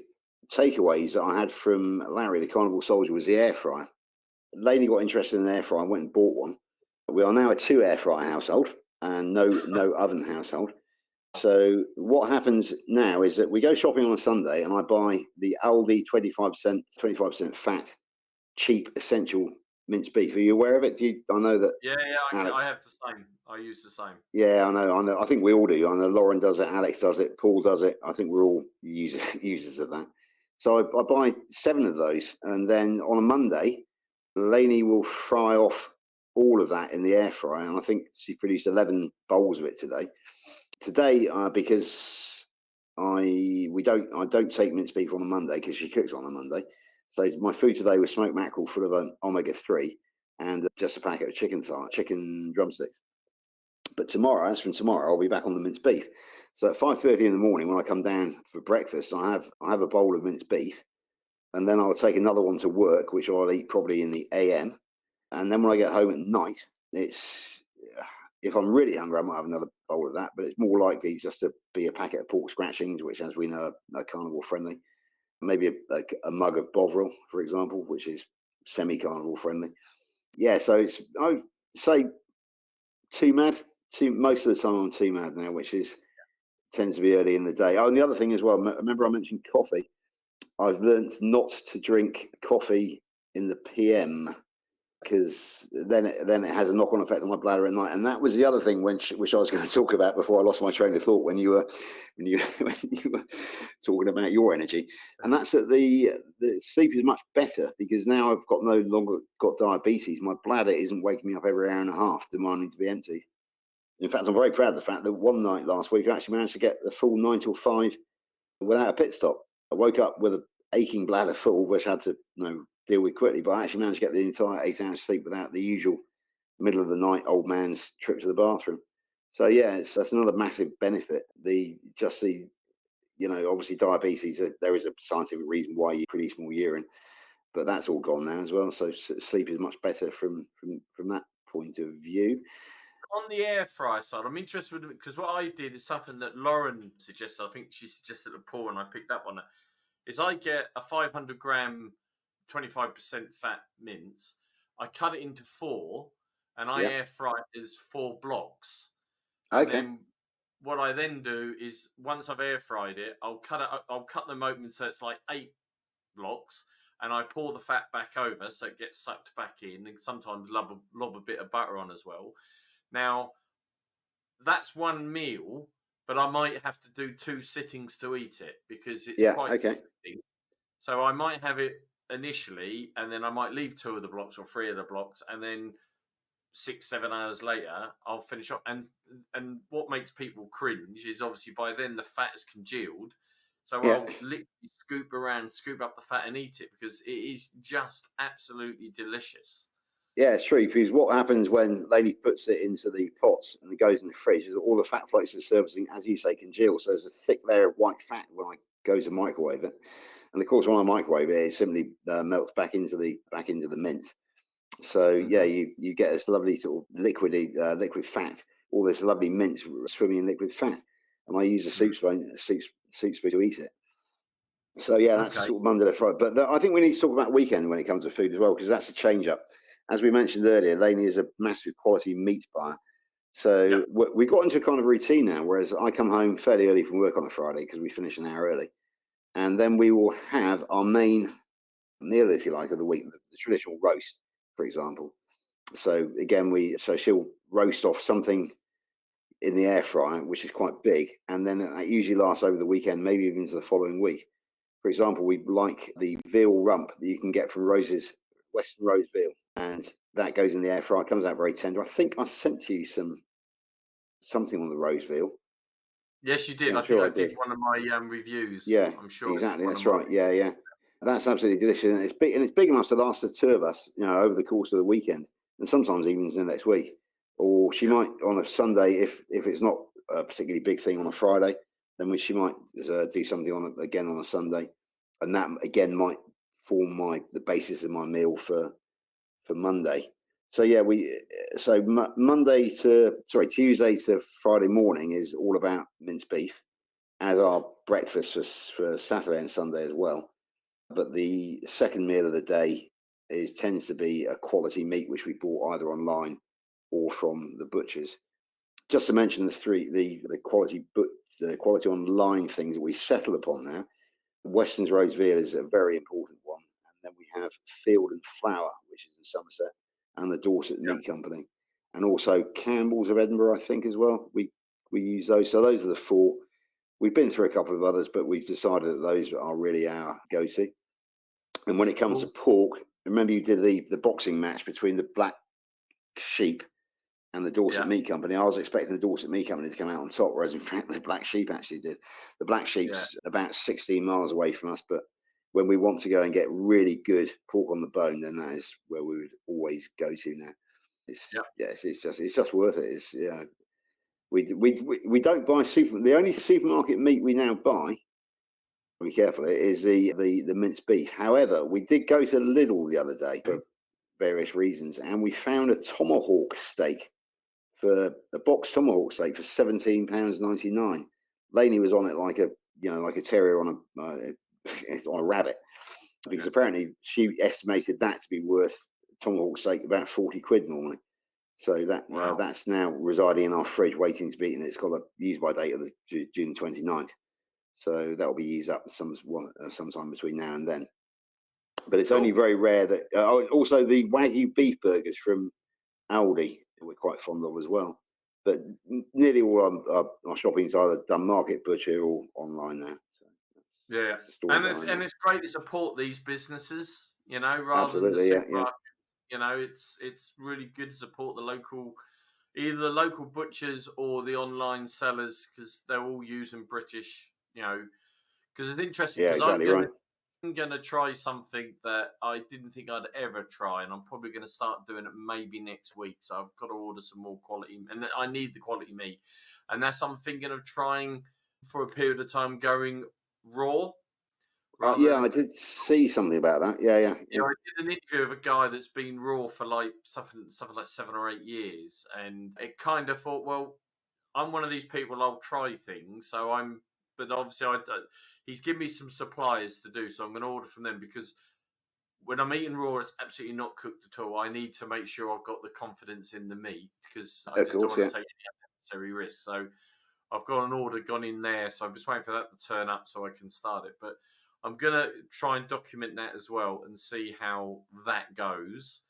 S2: takeaways that I had from Larry, the carnival soldier, was the air fryer. Lady got interested in an air fryer and went and bought one. We are now a 2 air fryer household and no oven household. So what happens now is that we go shopping on a Sunday and I buy the Aldi 25% fat cheap essential minced beef. Are you aware of it? I know that
S1: Yeah, I
S2: Alex.
S1: have the same. I use the same.
S2: Yeah, I know. I think we all do. I know Lauren does it. Alex does it. Paul does it. I think we're all users users of that. So I buy 7 of those, and then on a Monday, Lainey will fry off all of that in the air fryer, and I think she produced 11 bowls of it today. Today, because I don't take minced beef on a Monday because she cooks on a Monday. So my food today was smoked mackerel full of omega-3 and just a packet of chicken drumsticks. But tomorrow, as from tomorrow, I'll be back on the minced beef. So at 5:30 in the morning, when I come down for breakfast, I have a bowl of minced beef, and then I'll take another one to work, which I'll eat probably in the AM. And then when I get home at night, it's if I'm really hungry, I might have another bowl of that. But it's more likely just to be a packet of pork scratchings, which, as we know, are carnivore friendly. Maybe a mug of Bovril, for example, which is semi-carnivore friendly. Yeah, so it's I would say too mad. Too most of the time I'm too mad now, which is tends to be early in the day. Oh, and the other thing as well. Remember I mentioned coffee. I've learnt not to drink coffee in the PM because then it has a knock-on effect on my bladder at night. And that was the other thing which I was going to talk about before I lost my train of thought when you were when you were talking about your energy. And that's that the sleep is much better because now I've got no longer got diabetes. My bladder isn't waking me up every hour and a half demanding to be empty. In fact, I'm very proud of the fact that one night last week I actually managed to get the full 9 till 5 without a pit stop. I woke up with an aching bladder full, which I had to deal with quickly, but I actually managed to get the entire 8 hours sleep without the usual middle of the night old man's trip to the bathroom. So yeah, that's another massive benefit. Obviously diabetes. There is a scientific reason why you produce more urine, but that's all gone now as well. So sleep is much better from that point of view.
S1: On the air fryer side, I'm interested because what I did is something that Lauren suggested. I think she suggested it before, and I picked up on it. Is I get a 500 gram, 25% fat mince. I cut it into 4, and I
S2: Yeah.
S1: air fry it as 4 blocks. And
S2: Okay.
S1: then what I then do is once I've air fried it, I'll cut them open so it's like 8 blocks, and I pour the fat back over so it gets sucked back in, and sometimes lob a bit of butter on as well. Now, that's one meal, but I might have to do 2 sittings to eat it because it's
S2: Yeah.
S1: quite
S2: Okay.
S1: filling. So I might have it initially, and then I might leave 2 of the blocks or 3 of the blocks, and then 6-7 hours later I'll finish up. And what makes people cringe is obviously by then the fat is congealed. So
S2: Yeah.
S1: I'll literally scoop up the fat and eat it because it is just absolutely delicious.
S2: Yeah, it's true. Because what happens when Lady puts it into the pots and it goes in the fridge is all the fat floats are surfacing, as you say, congeal. So there's a thick layer of white fat when I go to microwave it. And of course, when I microwave it, it simply melts back into the mince. So yeah,
S1: Mm-hmm.
S2: you get this lovely sort of liquid fat, all this lovely mince swimming in liquid fat. And I use a soup spoon to eat it. So yeah, that's
S1: Okay.
S2: sort of Monday to Friday. But I think we need to talk about weekend when it comes to food as well, because that's a change up. As we mentioned earlier, Lainey is a massive quality meat buyer.
S1: Yeah.
S2: So we got into a kind of routine now, whereas I come home fairly early from work on a Friday because we finish an hour early. And then we will have our main meal, if you like, of the week, the traditional roast, for example. So again, so she'll roast off something in the air fryer, which is quite big. And then it usually lasts over the weekend, maybe even into the following week. For example, we like the veal rump that you can get from Rose's Western Rose Veal, and that goes in the air fryer. Comes out very tender. I think I sent you something on the rose veal.
S1: Yes, you
S2: Yeah,
S1: did.
S2: I'm
S1: I think
S2: sure
S1: I
S2: I
S1: did
S2: did.
S1: one of my reviews.
S2: Yeah,
S1: I'm sure I did
S2: exactly.
S1: one of
S2: That's
S1: my.
S2: right. Yeah, yeah. That's absolutely delicious, and it's big enough to last the 2 of us, over the course of the weekend, and sometimes even the next week. Or she
S1: Yeah.
S2: might on a Sunday, if it's not a particularly big thing on a Friday, then she might do something again on a Sunday, and that again might form the basis of my meal for Monday. So yeah, Tuesday to Friday morning is all about minced beef as our breakfast for Saturday and Sunday as well. But the second meal of the day tends to be a quality meat which we bought either online or from the butchers. Just to mention the quality online things that we settle upon now. Weston's Rose Veal is a very important one, and then we have Field and Flower, which is in Somerset, and the Dorset
S1: Yeah.
S2: Meat Company, and also Campbell's of Edinburgh, I think as well. We use those. So those are the 4. We've been through a couple of others, but we've decided that those are really our go-to. And when it comes to
S1: Well,
S2: pork, remember you did the boxing match between the Black Sheep and the Dorset
S1: yeah,
S2: Meat Company. I was expecting the Dorset Meat Company to come out on top, whereas in fact the Black Sheep actually did. The Black
S1: yeah,
S2: Sheep's about 16 miles away from us, but when we want to go and get really good pork on the bone, then that is where we would always go to now.
S1: yeah.
S2: It's just worth it. It's we don't buy the only supermarket meat we now buy. Be careful. It is the minced beef. However, we did go to Lidl the other day for various reasons, and we found a tomahawk steak for a box tomahawk steak for £17.99. Lainey was on it like a terrier on on a rabbit, because
S1: Okay.
S2: apparently she estimated that to be worth tomahawk steak about 40 quid normally. So
S1: Wow.
S2: that's now residing in our fridge, waiting to be eaten. It's got a use by date of the June 29th. So that will be used up sometime between now and then. But it's only
S1: Cool.
S2: very rare that. Also, the Wagyu beef burgers from Aldi we're quite fond of as well. But nearly all our shopping's either done market butcher or online now. So
S1: Yeah,
S2: that's the story
S1: and it's
S2: behind
S1: and
S2: that.
S1: it's great to support these businesses, rather than the
S2: Absolutely, yeah, yeah,
S1: supermarket. It's really good to support the local, either the local butchers or the online sellers, because they're all using British. Because it's interesting,
S2: yeah,
S1: because I'm
S2: exactly
S1: gonna
S2: right.
S1: I'm gonna try something that I didn't think I'd ever try, and I'm probably gonna start doing it maybe next week. So I've got to order some more quality, and I need the quality meat, and that's I'm thinking of trying for a period of time, going raw rather
S2: Yeah,
S1: than
S2: I did see something about that. Yeah, yeah,
S1: yeah.
S2: yeah.
S1: I did an interview of a guy that's been raw for like something like 7 or 8 years, and it kind of thought, well, I'm one of these people. I'll try things, but obviously, he's given me some suppliers to do, so I'm going to order from them, because when I'm eating raw, it's absolutely not cooked at all. I need to make sure I've got the confidence in the meat, because I
S2: Of
S1: just don't
S2: course,
S1: want
S2: yeah.
S1: to take any unnecessary risks. So I've got an order gone in there, so I'm just waiting for that to turn up so I can start it. But I'm gonna try and document that as well and see how that goes.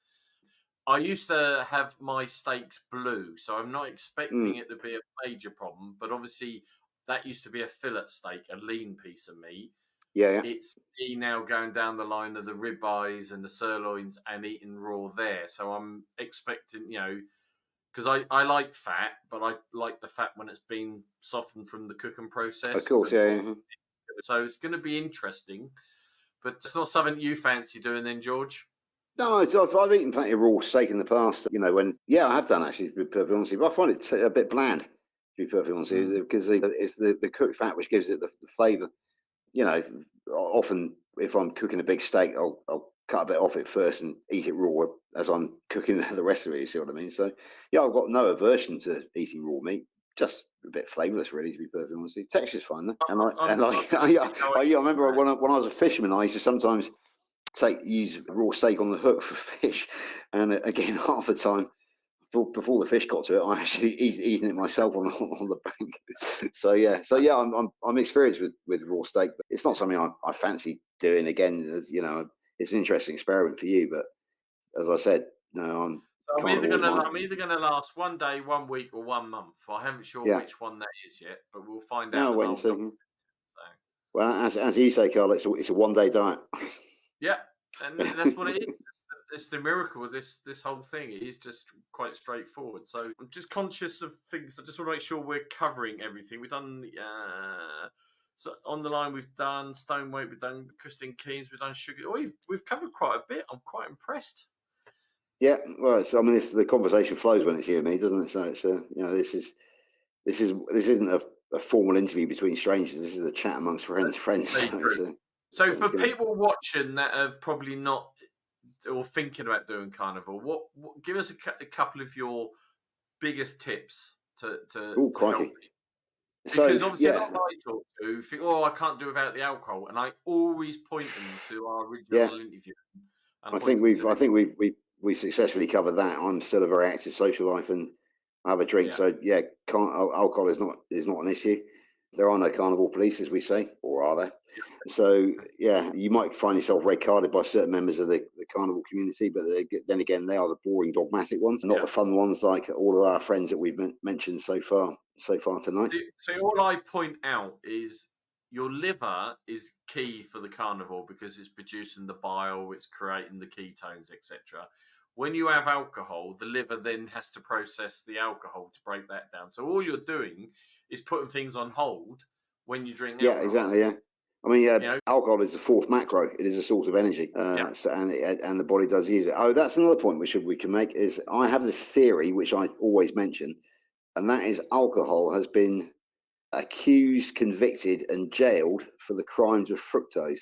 S1: I used to have my steaks blue, so I'm not expecting
S2: Mm,
S1: it to be a major problem. But obviously, that used to be a fillet steak, a lean piece of meat.
S2: yeah, yeah.
S1: It's me now going down the line of the ribeyes and the sirloins and eating raw there. So I'm expecting, because I like fat, but I like the fat when it's been softened from the cooking
S2: Of
S1: process
S2: course,
S1: and
S2: yeah,
S1: brought.
S2: yeah, yeah.
S1: So it's going to be interesting, but it's not something you fancy doing, then, George.
S2: No, I've eaten plenty of raw steak in the past. I have done actually, to be perfectly honest with you. But I find it a bit bland, to be perfectly honest with
S1: Mm.
S2: you, because it's the cooked fat which gives it the flavour. You know, Often if I'm cooking a big steak, I'll cut a bit off it first and eat it raw as I'm cooking the rest of it. You see what I mean? So yeah, I've got no aversion to eating raw meat. Just a bit flavourless, really, to be perfectly honest with you. Texture's fine though, and
S1: I'm going to see how I
S2: I
S1: get on
S2: remember
S1: there.
S2: when I was a fisherman, I used to sometimes use raw steak on the hook for fish, and again half the time before the fish got to it, I actually eating it myself on the bank. So I'm experienced with raw steak, but it's not something I fancy doing again. It's an interesting experiment for you, but as I said, no, I'm
S1: So
S2: carnivore is my
S1: I'm either gonna last one day, 1 week, or 1 month. I haven't sure
S2: yeah.
S1: which one that is yet, but we'll find
S2: Yeah,
S1: out,
S2: I'll
S1: and
S2: wait and
S1: I'll
S2: see.
S1: document it. So
S2: Well, as you say, Carl, it's a 1 day diet.
S1: yeah, and that's what it is. It's the miracle of this whole thing. It is just quite straightforward. So I'm just conscious of things. I just want to make sure we're covering everything. We've done so on the line. We've done Stoneweight. We've done Christine Keynes. We've done Sugar. We've covered quite a bit. I'm quite impressed.
S2: Yeah, well, the conversation flows when it's you and me, doesn't it? So it's this isn't a formal interview between strangers. This is a chat amongst friends.
S1: Very true. So
S2: So
S1: for
S2: it's gonna.
S1: people watching that have probably not or thinking about doing carnivore, what give us a couple of your biggest tips
S2: Oh,
S1: to help
S2: crikey!
S1: people?
S2: So
S1: Because obviously a
S2: yeah,
S1: lot of I talk to think, oh, I can't do without the alcohol, and I always point them to our
S2: yeah.
S1: original interview and point them to
S2: I
S1: this.
S2: think we successfully covered that. I'm still a very active social life and I have a drink.
S1: Yeah,
S2: So yeah, alcohol is not an issue. There are no carnivore police, as we say, or are there? So yeah, you might find yourself red carded by certain members of the carnivore community, but then again, they are the boring, dogmatic ones, not
S1: Yeah.
S2: the fun ones like all of our friends that we've mentioned so far tonight.
S1: So all I point out is your liver is key for the carnivore because it's producing the bile, it's creating the ketones, etc. When you have alcohol, the liver then has to process the alcohol to break that down. So all you're doing is putting things on hold when you drink
S2: Yeah,
S1: alcohol.
S2: exactly. Yeah, I mean,
S1: You know,
S2: alcohol is the fourth macro. It is a source of energy,
S1: yeah,
S2: and the body does use it. Oh, that's another point we can make is I have this theory which I always mention, and that is alcohol has been accused, convicted, and jailed for the crimes of fructose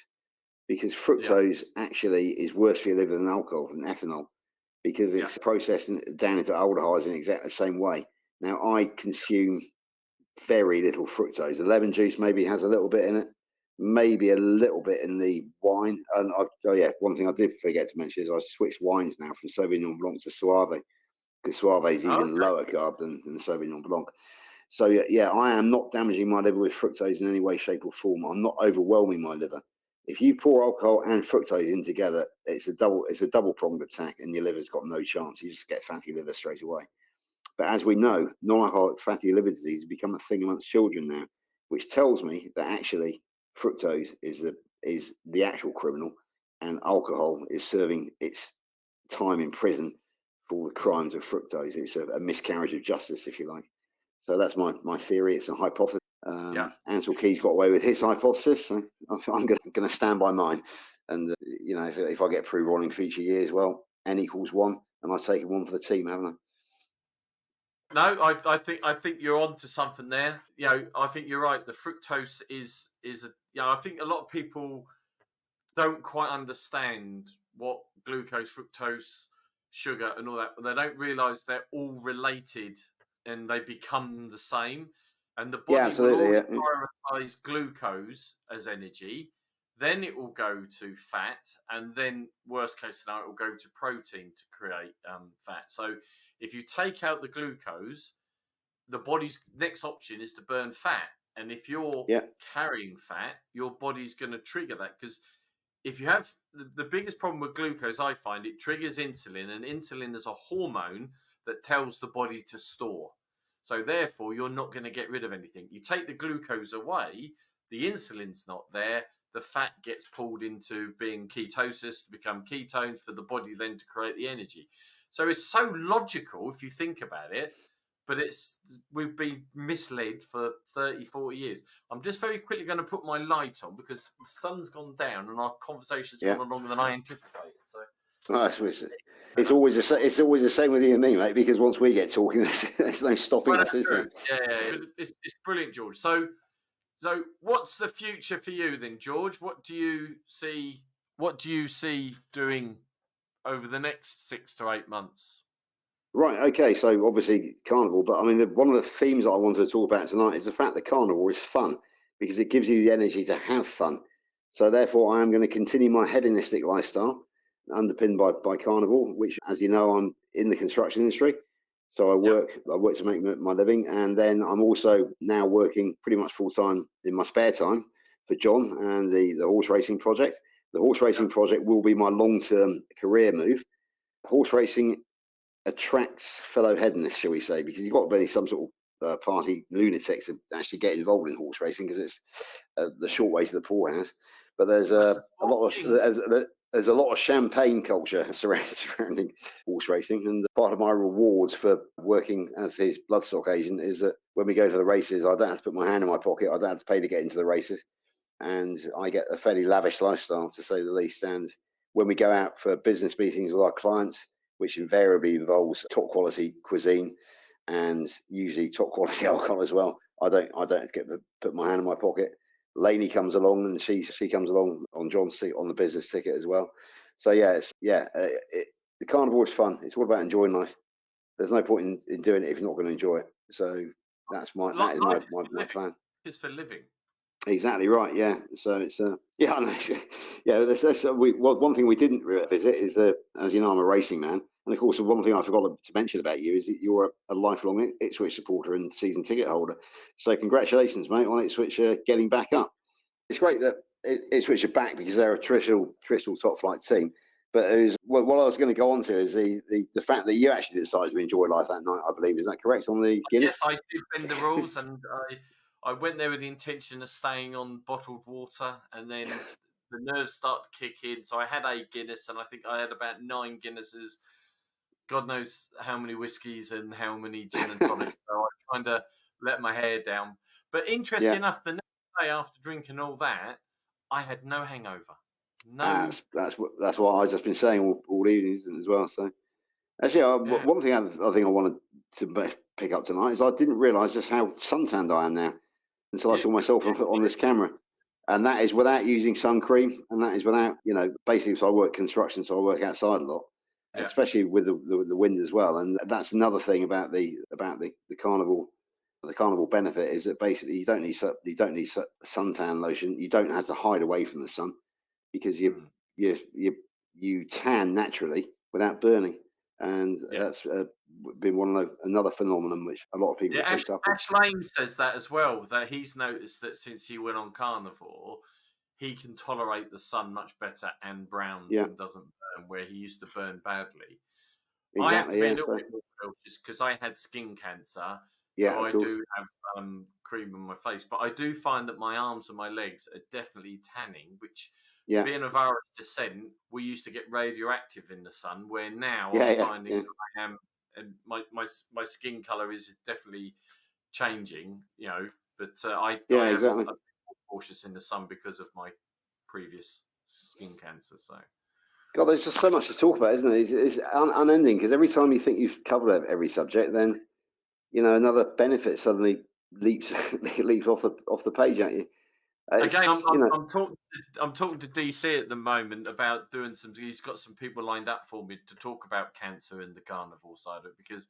S2: because
S1: yeah,
S2: fructose actually is worse for your liver than alcohol, than ethanol, because
S1: yeah.
S2: it's processed down into aldehydes in exactly the same way. Now, I consume very little fructose. The lemon juice maybe has a little bit in it, maybe a little bit in the wine. And oh yeah, one thing I did forget to mention is I switched wines now from Sauvignon Blanc to Soave because Soave is
S1: Oh,
S2: even lower carb than Sauvignon Blanc. So yeah, I am not damaging my liver with fructose in any way, shape, or form. I'm not overwhelming my liver. If you pour alcohol and fructose in together, it's a double pronged attack, and your liver's got no chance. You just get fatty liver straight away. But as we know, non-alcoholic fatty liver disease has become a thing amongst children now, which tells me that actually fructose is the actual criminal, and alcohol is serving its time in prison for the
S1: mm,
S2: crimes of fructose. It's a miscarriage of justice, if you like. So that's my theory. It's a hypothesis.
S1: yeah.
S2: Ansel Keys got away with his hypothesis, so I'm going to stand by mine. And if I get pre-rolling future years, well, n equals one, and I've taken one for the team, haven't I?
S1: No, I think you're on to something there. I think you're right. The fructose is a I think a lot of people don't quite understand what glucose, fructose, sugar, and all that. They don't realize they're all related and they become the same. And the
S2: Yeah,
S1: body will
S2: absolutely.
S1: always
S2: Yeah,
S1: prioritize glucose as energy. Then it will go to fat, and then worst case scenario, it will go to protein to create fat. So if you take out the glucose, the body's next option is to burn fat. And if you're
S2: yeah,
S1: carrying fat, your body's going to trigger that because if you have the biggest problem with glucose, I find it triggers insulin, and insulin is a hormone that tells the body to store. So therefore, you're not going to get rid of anything. You take the glucose away, the insulin's not there. The fat gets pulled into being ketosis to become ketones for the body then to create the energy. So it's so logical if you think about it, but we've been misled for 30, 40 years. I'm just very quickly going to put my light on because the sun's gone down and our conversation's
S2: yeah.
S1: gone on longer than I anticipated. So,
S2: Oh, it's always the same with you and me, mate. Because once we get talking, there's no stopping
S1: well,
S2: us,
S1: that's
S2: is
S1: true.
S2: there?
S1: Yeah. It's brilliant, George. So what's the future for you then, George? What do you see doing over the next 6 to 8 months?
S2: Right. Okay. So obviously carnivore, but I mean, one of the themes that I wanted to talk about tonight is the fact that carnivore is fun because it gives you the energy to have fun. So therefore, I am going to continue my hedonistic lifestyle, underpinned by carnivore, which, as you know, I'm in the construction industry. So
S1: Yeah,
S2: I work to make my living, and then I'm also now working pretty much full time in my spare time for John and the horse racing project. The horse
S1: yeah,
S2: racing project will be my long term career move. Horse racing attracts fellow hedonists, shall we say, because you've got to be some sort of party lunatic to actually get involved in horse racing because it's the short way to the poorhouse. But there's
S1: that's the
S2: a
S1: sport
S2: lot of
S1: kings.
S2: there's a lot of champagne culture surrounding horse racing, and part of my rewards for working as his bloodstock agent is that when we go to the races, I don't have to put my hand in my pocket. I don't have to pay to get into the races, and I get a fairly lavish lifestyle, to say the least. And when we go out for business meetings with our clients, which invariably involves top quality cuisine and usually top quality alcohol as well, I don't get to put my hand in my pocket. Lainey comes along, and she comes along on John's seat on the business ticket as well. So the carnivore is fun. It's all about enjoying life. There's no point in doing it if you're not going to enjoy it. So that is
S1: Life
S2: my
S1: is for living.
S2: plan.
S1: Is for living.
S2: Exactly right. Yeah. So it's yeah, I know. Yeah. One thing we didn't visit is as you know, I'm a racing man, and of course, one thing I forgot to mention about you is that you're a lifelong Ipswich supporter and season ticket holder. So congratulations, mate, on Ipswich getting back up. It's great that Ipswich are back because they're a traditional top flight team. But what I was going to go on to is the fact that you actually decided to enjoy life that night. I believe, is that correct on the Guinness?
S1: Yes, I did bend the rules, and I went there with the intention of staying on bottled water, and then the nerves start to kick in. So I had a Guinness, and I think I had about 9 Guinnesses. God knows how many whiskies and how many gin and tonics. So I kind of let my hair down. But interesting
S2: Yeah.
S1: enough, the next day after drinking all that, I had no hangover. No,
S2: That's what I've just been saying all evening as well. So actually,
S1: yeah,
S2: one thing I think I wanted to pick up tonight is I didn't realise just how suntanned I am now until I
S1: yeah,
S2: saw myself on this camera, and that is without using sun cream, and that is without basically. So I work construction, so I work outside a lot,
S1: yeah,
S2: especially with the wind as well. And that's another thing about the carnival. The carnival benefit is that basically you don't need suntan lotion. You don't have to hide away from the sun because
S1: mm,
S2: you you you tan naturally without burning, and
S1: yeah.
S2: that's been another phenomenon which a lot of people
S1: Yeah,
S2: have picked up on.
S1: Ash Lane says that as well, that he's noticed that since he went on Carnivore, he can tolerate the sun much better and browns
S2: Yeah,
S1: and doesn't burn where he used to burn badly. I have to
S2: exactly.
S1: be a
S2: Yeah,
S1: little
S2: so
S1: bit more cautious because I had skin cancer,
S2: yeah,
S1: so
S2: of
S1: I
S2: course.
S1: do have cream on my face. But I do find that my arms and my legs are definitely tanning, which,
S2: Yeah,
S1: being of Irish descent, we used to get radioactive in the sun, where now
S2: yeah,
S1: I'm
S2: yeah,
S1: finding
S2: yeah,
S1: that I am, and my skin color is definitely changing, but
S2: yeah,
S1: I am a
S2: exactly.
S1: bit more cautious in the sun because of my previous skin cancer. So
S2: God, there's just so much to talk about, isn't it? It's unending because every time you think you've covered every subject, then another benefit suddenly leaps leaps off the page at you.
S1: again,
S2: It's
S1: I'm talking to DC at the moment about doing some. He's got some people lined up for me to talk about cancer and the carnivore side of it, because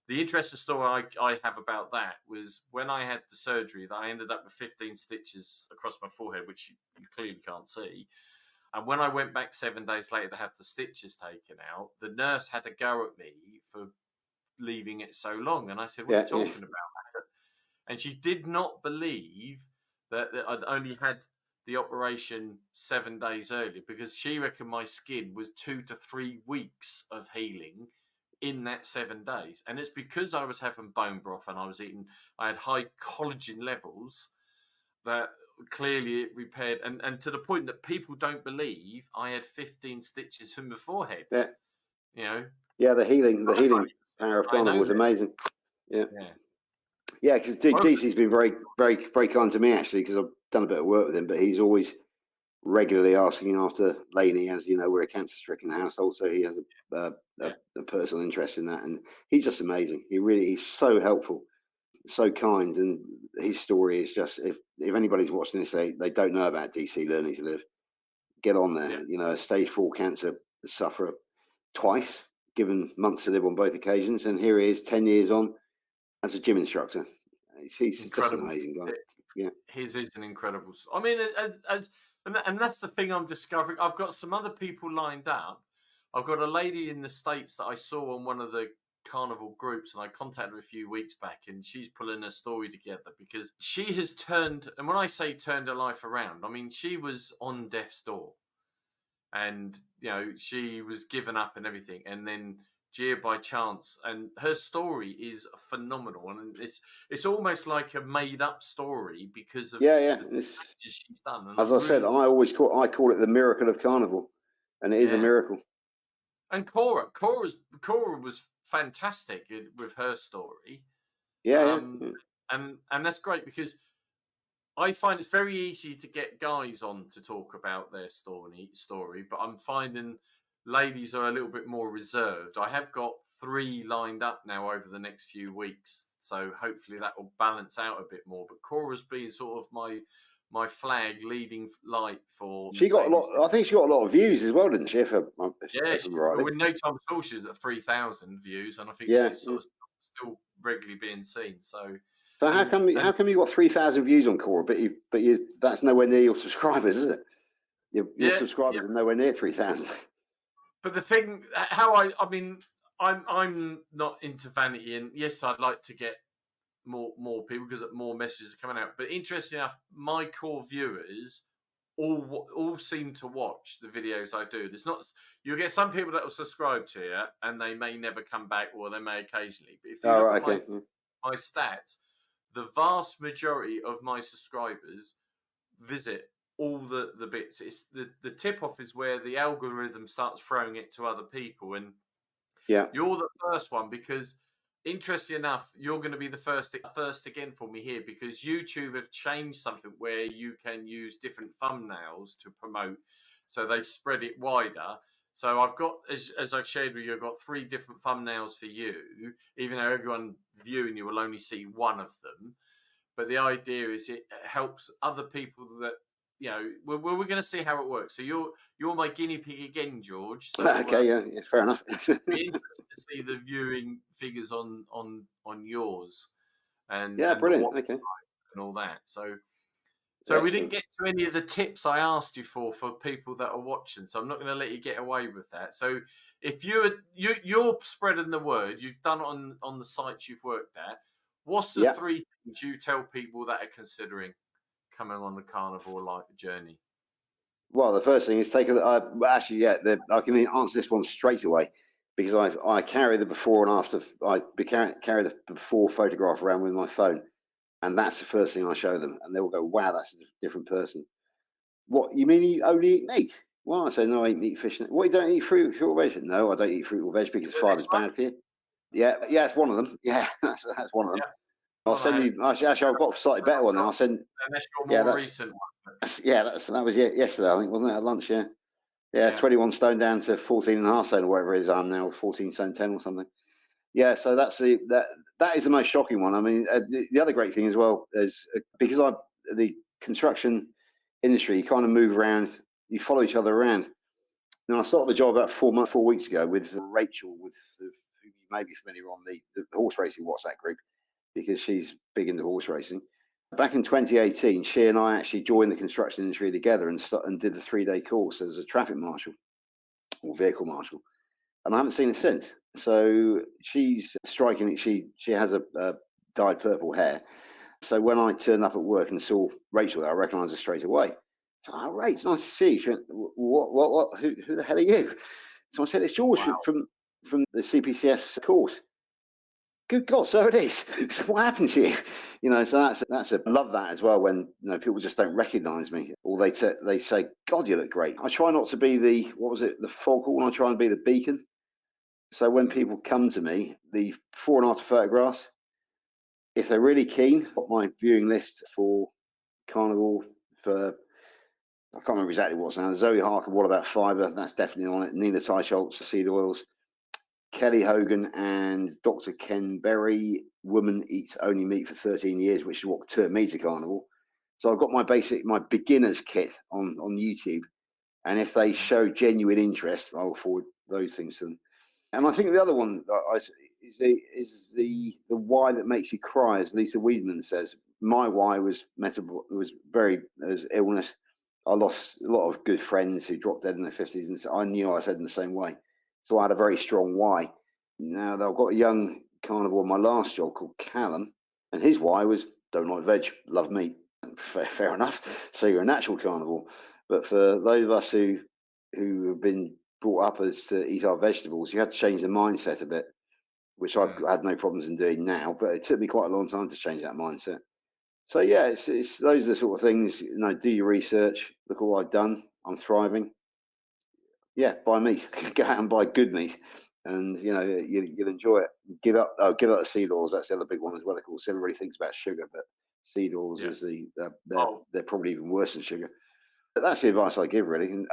S1: the interesting story I have about that was when I had the surgery that I ended up with 15 stitches across my forehead, which you clearly can't see. And when I went back 7 days later to have the stitches taken out, the nurse had a go at me for leaving it so long. And I said, "What are you
S2: yeah, yeah,
S1: talking about?" And she did not believe that I'd only had the operation 7 days earlier, because she reckoned my skin was 2 to 3 weeks of healing in that 7 days. And it's because I was having bone broth and I had high collagen levels that clearly it repaired. And to the point that people don't believe I had 15 stitches in my forehead,
S2: yeah,
S1: you know,
S2: yeah. The healing power of
S1: I
S2: carnival
S1: know
S2: was
S1: that.
S2: amazing. Yeah.
S1: Yeah.
S2: Yeah, because
S1: Well,
S2: DC's been very, very, very kind to me actually, because I've done a bit of work with him, but he's always regularly asking after Laney. As you know, we're a cancer-stricken household, so he has
S1: yeah,
S2: a personal interest in that, and he's just amazing. He's so helpful, so kind, and his story is just if anybody's watching this, they don't know about DC Learning to Live, get on
S1: yeah,
S2: there. A stage 4 cancer sufferer twice, given months to live on both occasions, and here he is 10 years on as a gym instructor. He's just an
S1: incredible.
S2: amazing guy. Yeah,
S1: His is an incredible. I mean, and that's the thing I'm discovering. I've got some other people lined up. I've got a lady in the States that I saw on one of the carnival groups, and I contacted her a few weeks back, and she's pulling her story together because she has turned. And when I say turned her life around, I mean she was on death's door, and she was given up and everything, and then Gia by chance, and her story is phenomenal, and it's almost like a made up story because of
S2: yeah, yeah.
S1: the changes she's done, and
S2: As
S1: I'm
S2: I said,
S1: really,
S2: I call it the miracle of carnival, and it is a
S1: yeah.
S2: miracle.
S1: And Cora was fantastic with her story,
S2: Yeah, yeah,
S1: um, and that's great because I find it's very easy to get guys on to talk about their story, but I'm finding ladies are a little bit more reserved. I have got 3 lined up now over the next few weeks, so hopefully that will balance out a bit more. But Cora's been sort of my flag leading light for
S2: she got a
S1: ladies to.
S2: lot. I think she got a lot of views as well, didn't she?
S1: Yeah,
S2: If I'm rightly.
S1: with no time at all, she's at 3,000 views, and I think
S2: Yeah,
S1: she's
S2: yeah.
S1: sort of still regularly being seen. So
S2: So
S1: and
S2: how come you got 3,000 views on Core, but you that's nowhere near your subscribers, is it? Your
S1: yeah,
S2: subscribers are nowhere near 3,000.
S1: but the thing, how I mean, I'm not into vanity, and yes, I'd like to get more people because more messages are coming out. But interesting enough, my core viewers all seem to watch the videos I do. There's not you get some people that will subscribe to you, and they may never come back, or they may occasionally. But if you
S2: Oh,
S1: look at
S2: right, okay.
S1: my stats, the vast majority of my subscribers visit all the bits. It's the tip off is where the algorithm starts throwing it to other people, and
S2: Yeah,
S1: you're the first one because, interesting enough, you're going to be the first again for me here because YouTube have changed something where you can use different thumbnails to promote, so they spread it wider. So I've got, as I've shared with you, I've got 3 different thumbnails for you, even though everyone viewing you will only see one of them. But the idea is it helps other people that we're going to see how it works. So you're my guinea pig again, George. So
S2: okay, yeah, fair enough.
S1: be interested to see the viewing figures on yours
S2: Yeah,
S1: and the
S2: brilliant.
S1: what
S2: Okay,
S1: and all that. So we didn't
S2: excellent.
S1: get to any of the tips I asked you for people that are watching. So I'm not going to let you get away with that. So if you're spreading the word, you've done it on the sites you've worked at. What's the
S2: Yeah.
S1: 3 things you tell people that are considering coming on the carnivore life journey?
S2: Well, the first thing is take a. Actually, yeah, I can answer this one straight away because I carry the before and after. Carry the before photograph around with my phone, and that's the first thing I show them, and they will go, "Wow, that's a different person." What you mean? You only eat meat? Well, I say no, I eat meat, fish. What, you don't eat fruit or veg? No, I don't eat fruit or veg because
S1: Is it this
S2: fiber's
S1: one?
S2: bad for you. Yeah, yeah, it's one of them. Yeah, that's one of them.
S1: Yeah,
S2: I'll
S1: one I
S2: send
S1: had.
S2: you. Actually, I've got a slightly better one now. I'll send.
S1: Unless you're
S2: Yeah,
S1: more recent one.
S2: that was yesterday, I think, wasn't it? At lunch, yeah. Yeah,
S1: Yeah.
S2: 21 stone down to 14 and a half stone or whatever it is. I'm now 14 stone 10 or something. Yeah, so that is the most shocking one. I mean, the other great thing as well is because the construction industry, you kind of move around, you follow each other around. Now, I started the job about 4 weeks ago with Rachel, who you may be familiar on the horse racing WhatsApp group, because she's big into horse racing. Back in 2018, she and I actually joined the construction industry together and did the 3-day course as a traffic marshal or vehicle marshal, and I haven't seen her since. So she's striking. She has a dyed purple hair. So when I turned up at work and saw Rachel there, I recognised her straight away. So, oh, Rach, it's nice to see you. She went, what? Who the hell are you? So I said, it's George
S1: Wow.
S2: from the CPCS course. Good God, so it is. So what happened to you? So that's a love that as well when people just don't recognise me, or they say, God, you look great. I try not to be the the foghorn. I try and be the beacon. So when people come to me, the before and after photographs, if they're really keen, got my viewing list for Carnivore for I can't remember exactly what's now. Zoe Harker, What About Fiber? That's definitely on it. Nina Teicholz, Seed Oils. Kelly Hogan and Dr. Ken Berry, Woman Eats Only Meat for 13 years, which is what turned me to carnivore. So I've got my beginner's kit on YouTube. And if they show genuine interest, I'll forward those things to them. And I think the other one is the why that makes you cry, as Lisa Weidman says. My why was illness. I lost a lot of good friends who dropped dead in their 50s, and so I knew I was heading the same way. So I had a very strong why. Now I've got a young carnivore, my last job called Callum, and his why was don't like veg, love meat. Fair enough. So you're a natural carnivore. But for those of us who have been brought up as to eat our vegetables, you have to change the mindset a bit, which I've had no problems in doing now. But it took me quite a long time to change that mindset. So yeah, it's those are the sort of things. Do your research. Look at what I've done. I'm thriving. Yeah, buy meat. Go out and buy good meat, and you'll enjoy it. Give up the seed oils. That's the other big one as well. Of course, everybody thinks about sugar, but seed oils
S1: Yeah.
S2: is
S1: Oh,
S2: they're probably even worse than sugar. But that's the advice I give, really. And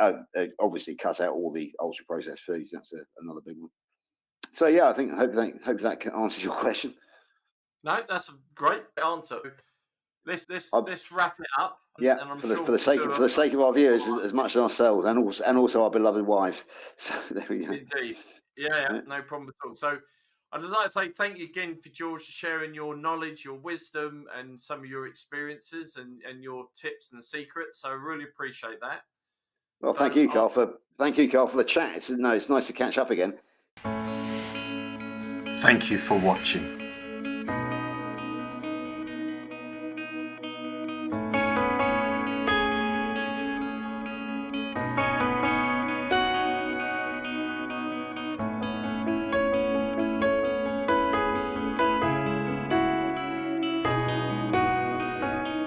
S2: obviously, cut out all the ultra processed foods. That's another big one. So yeah, I think hope that answers your question.
S1: no, that's a great answer. Let's wrap it up,
S2: Yeah,
S1: and I'm
S2: for the
S1: sure
S2: for the
S1: we'll
S2: sake
S1: do
S2: of for the sake of our viewers as much as ourselves, and also our beloved wives. So there we go.
S1: indeed. Yeah,
S2: Yeah.
S1: no problem at all. So I'd just like to say thank you again for George for sharing your knowledge, your wisdom, and some of your experiences and your tips and secrets. So I really appreciate that.
S2: Well,
S1: So
S2: thank you, Carl, for the chat. It's nice to catch up again.
S1: thank you for watching.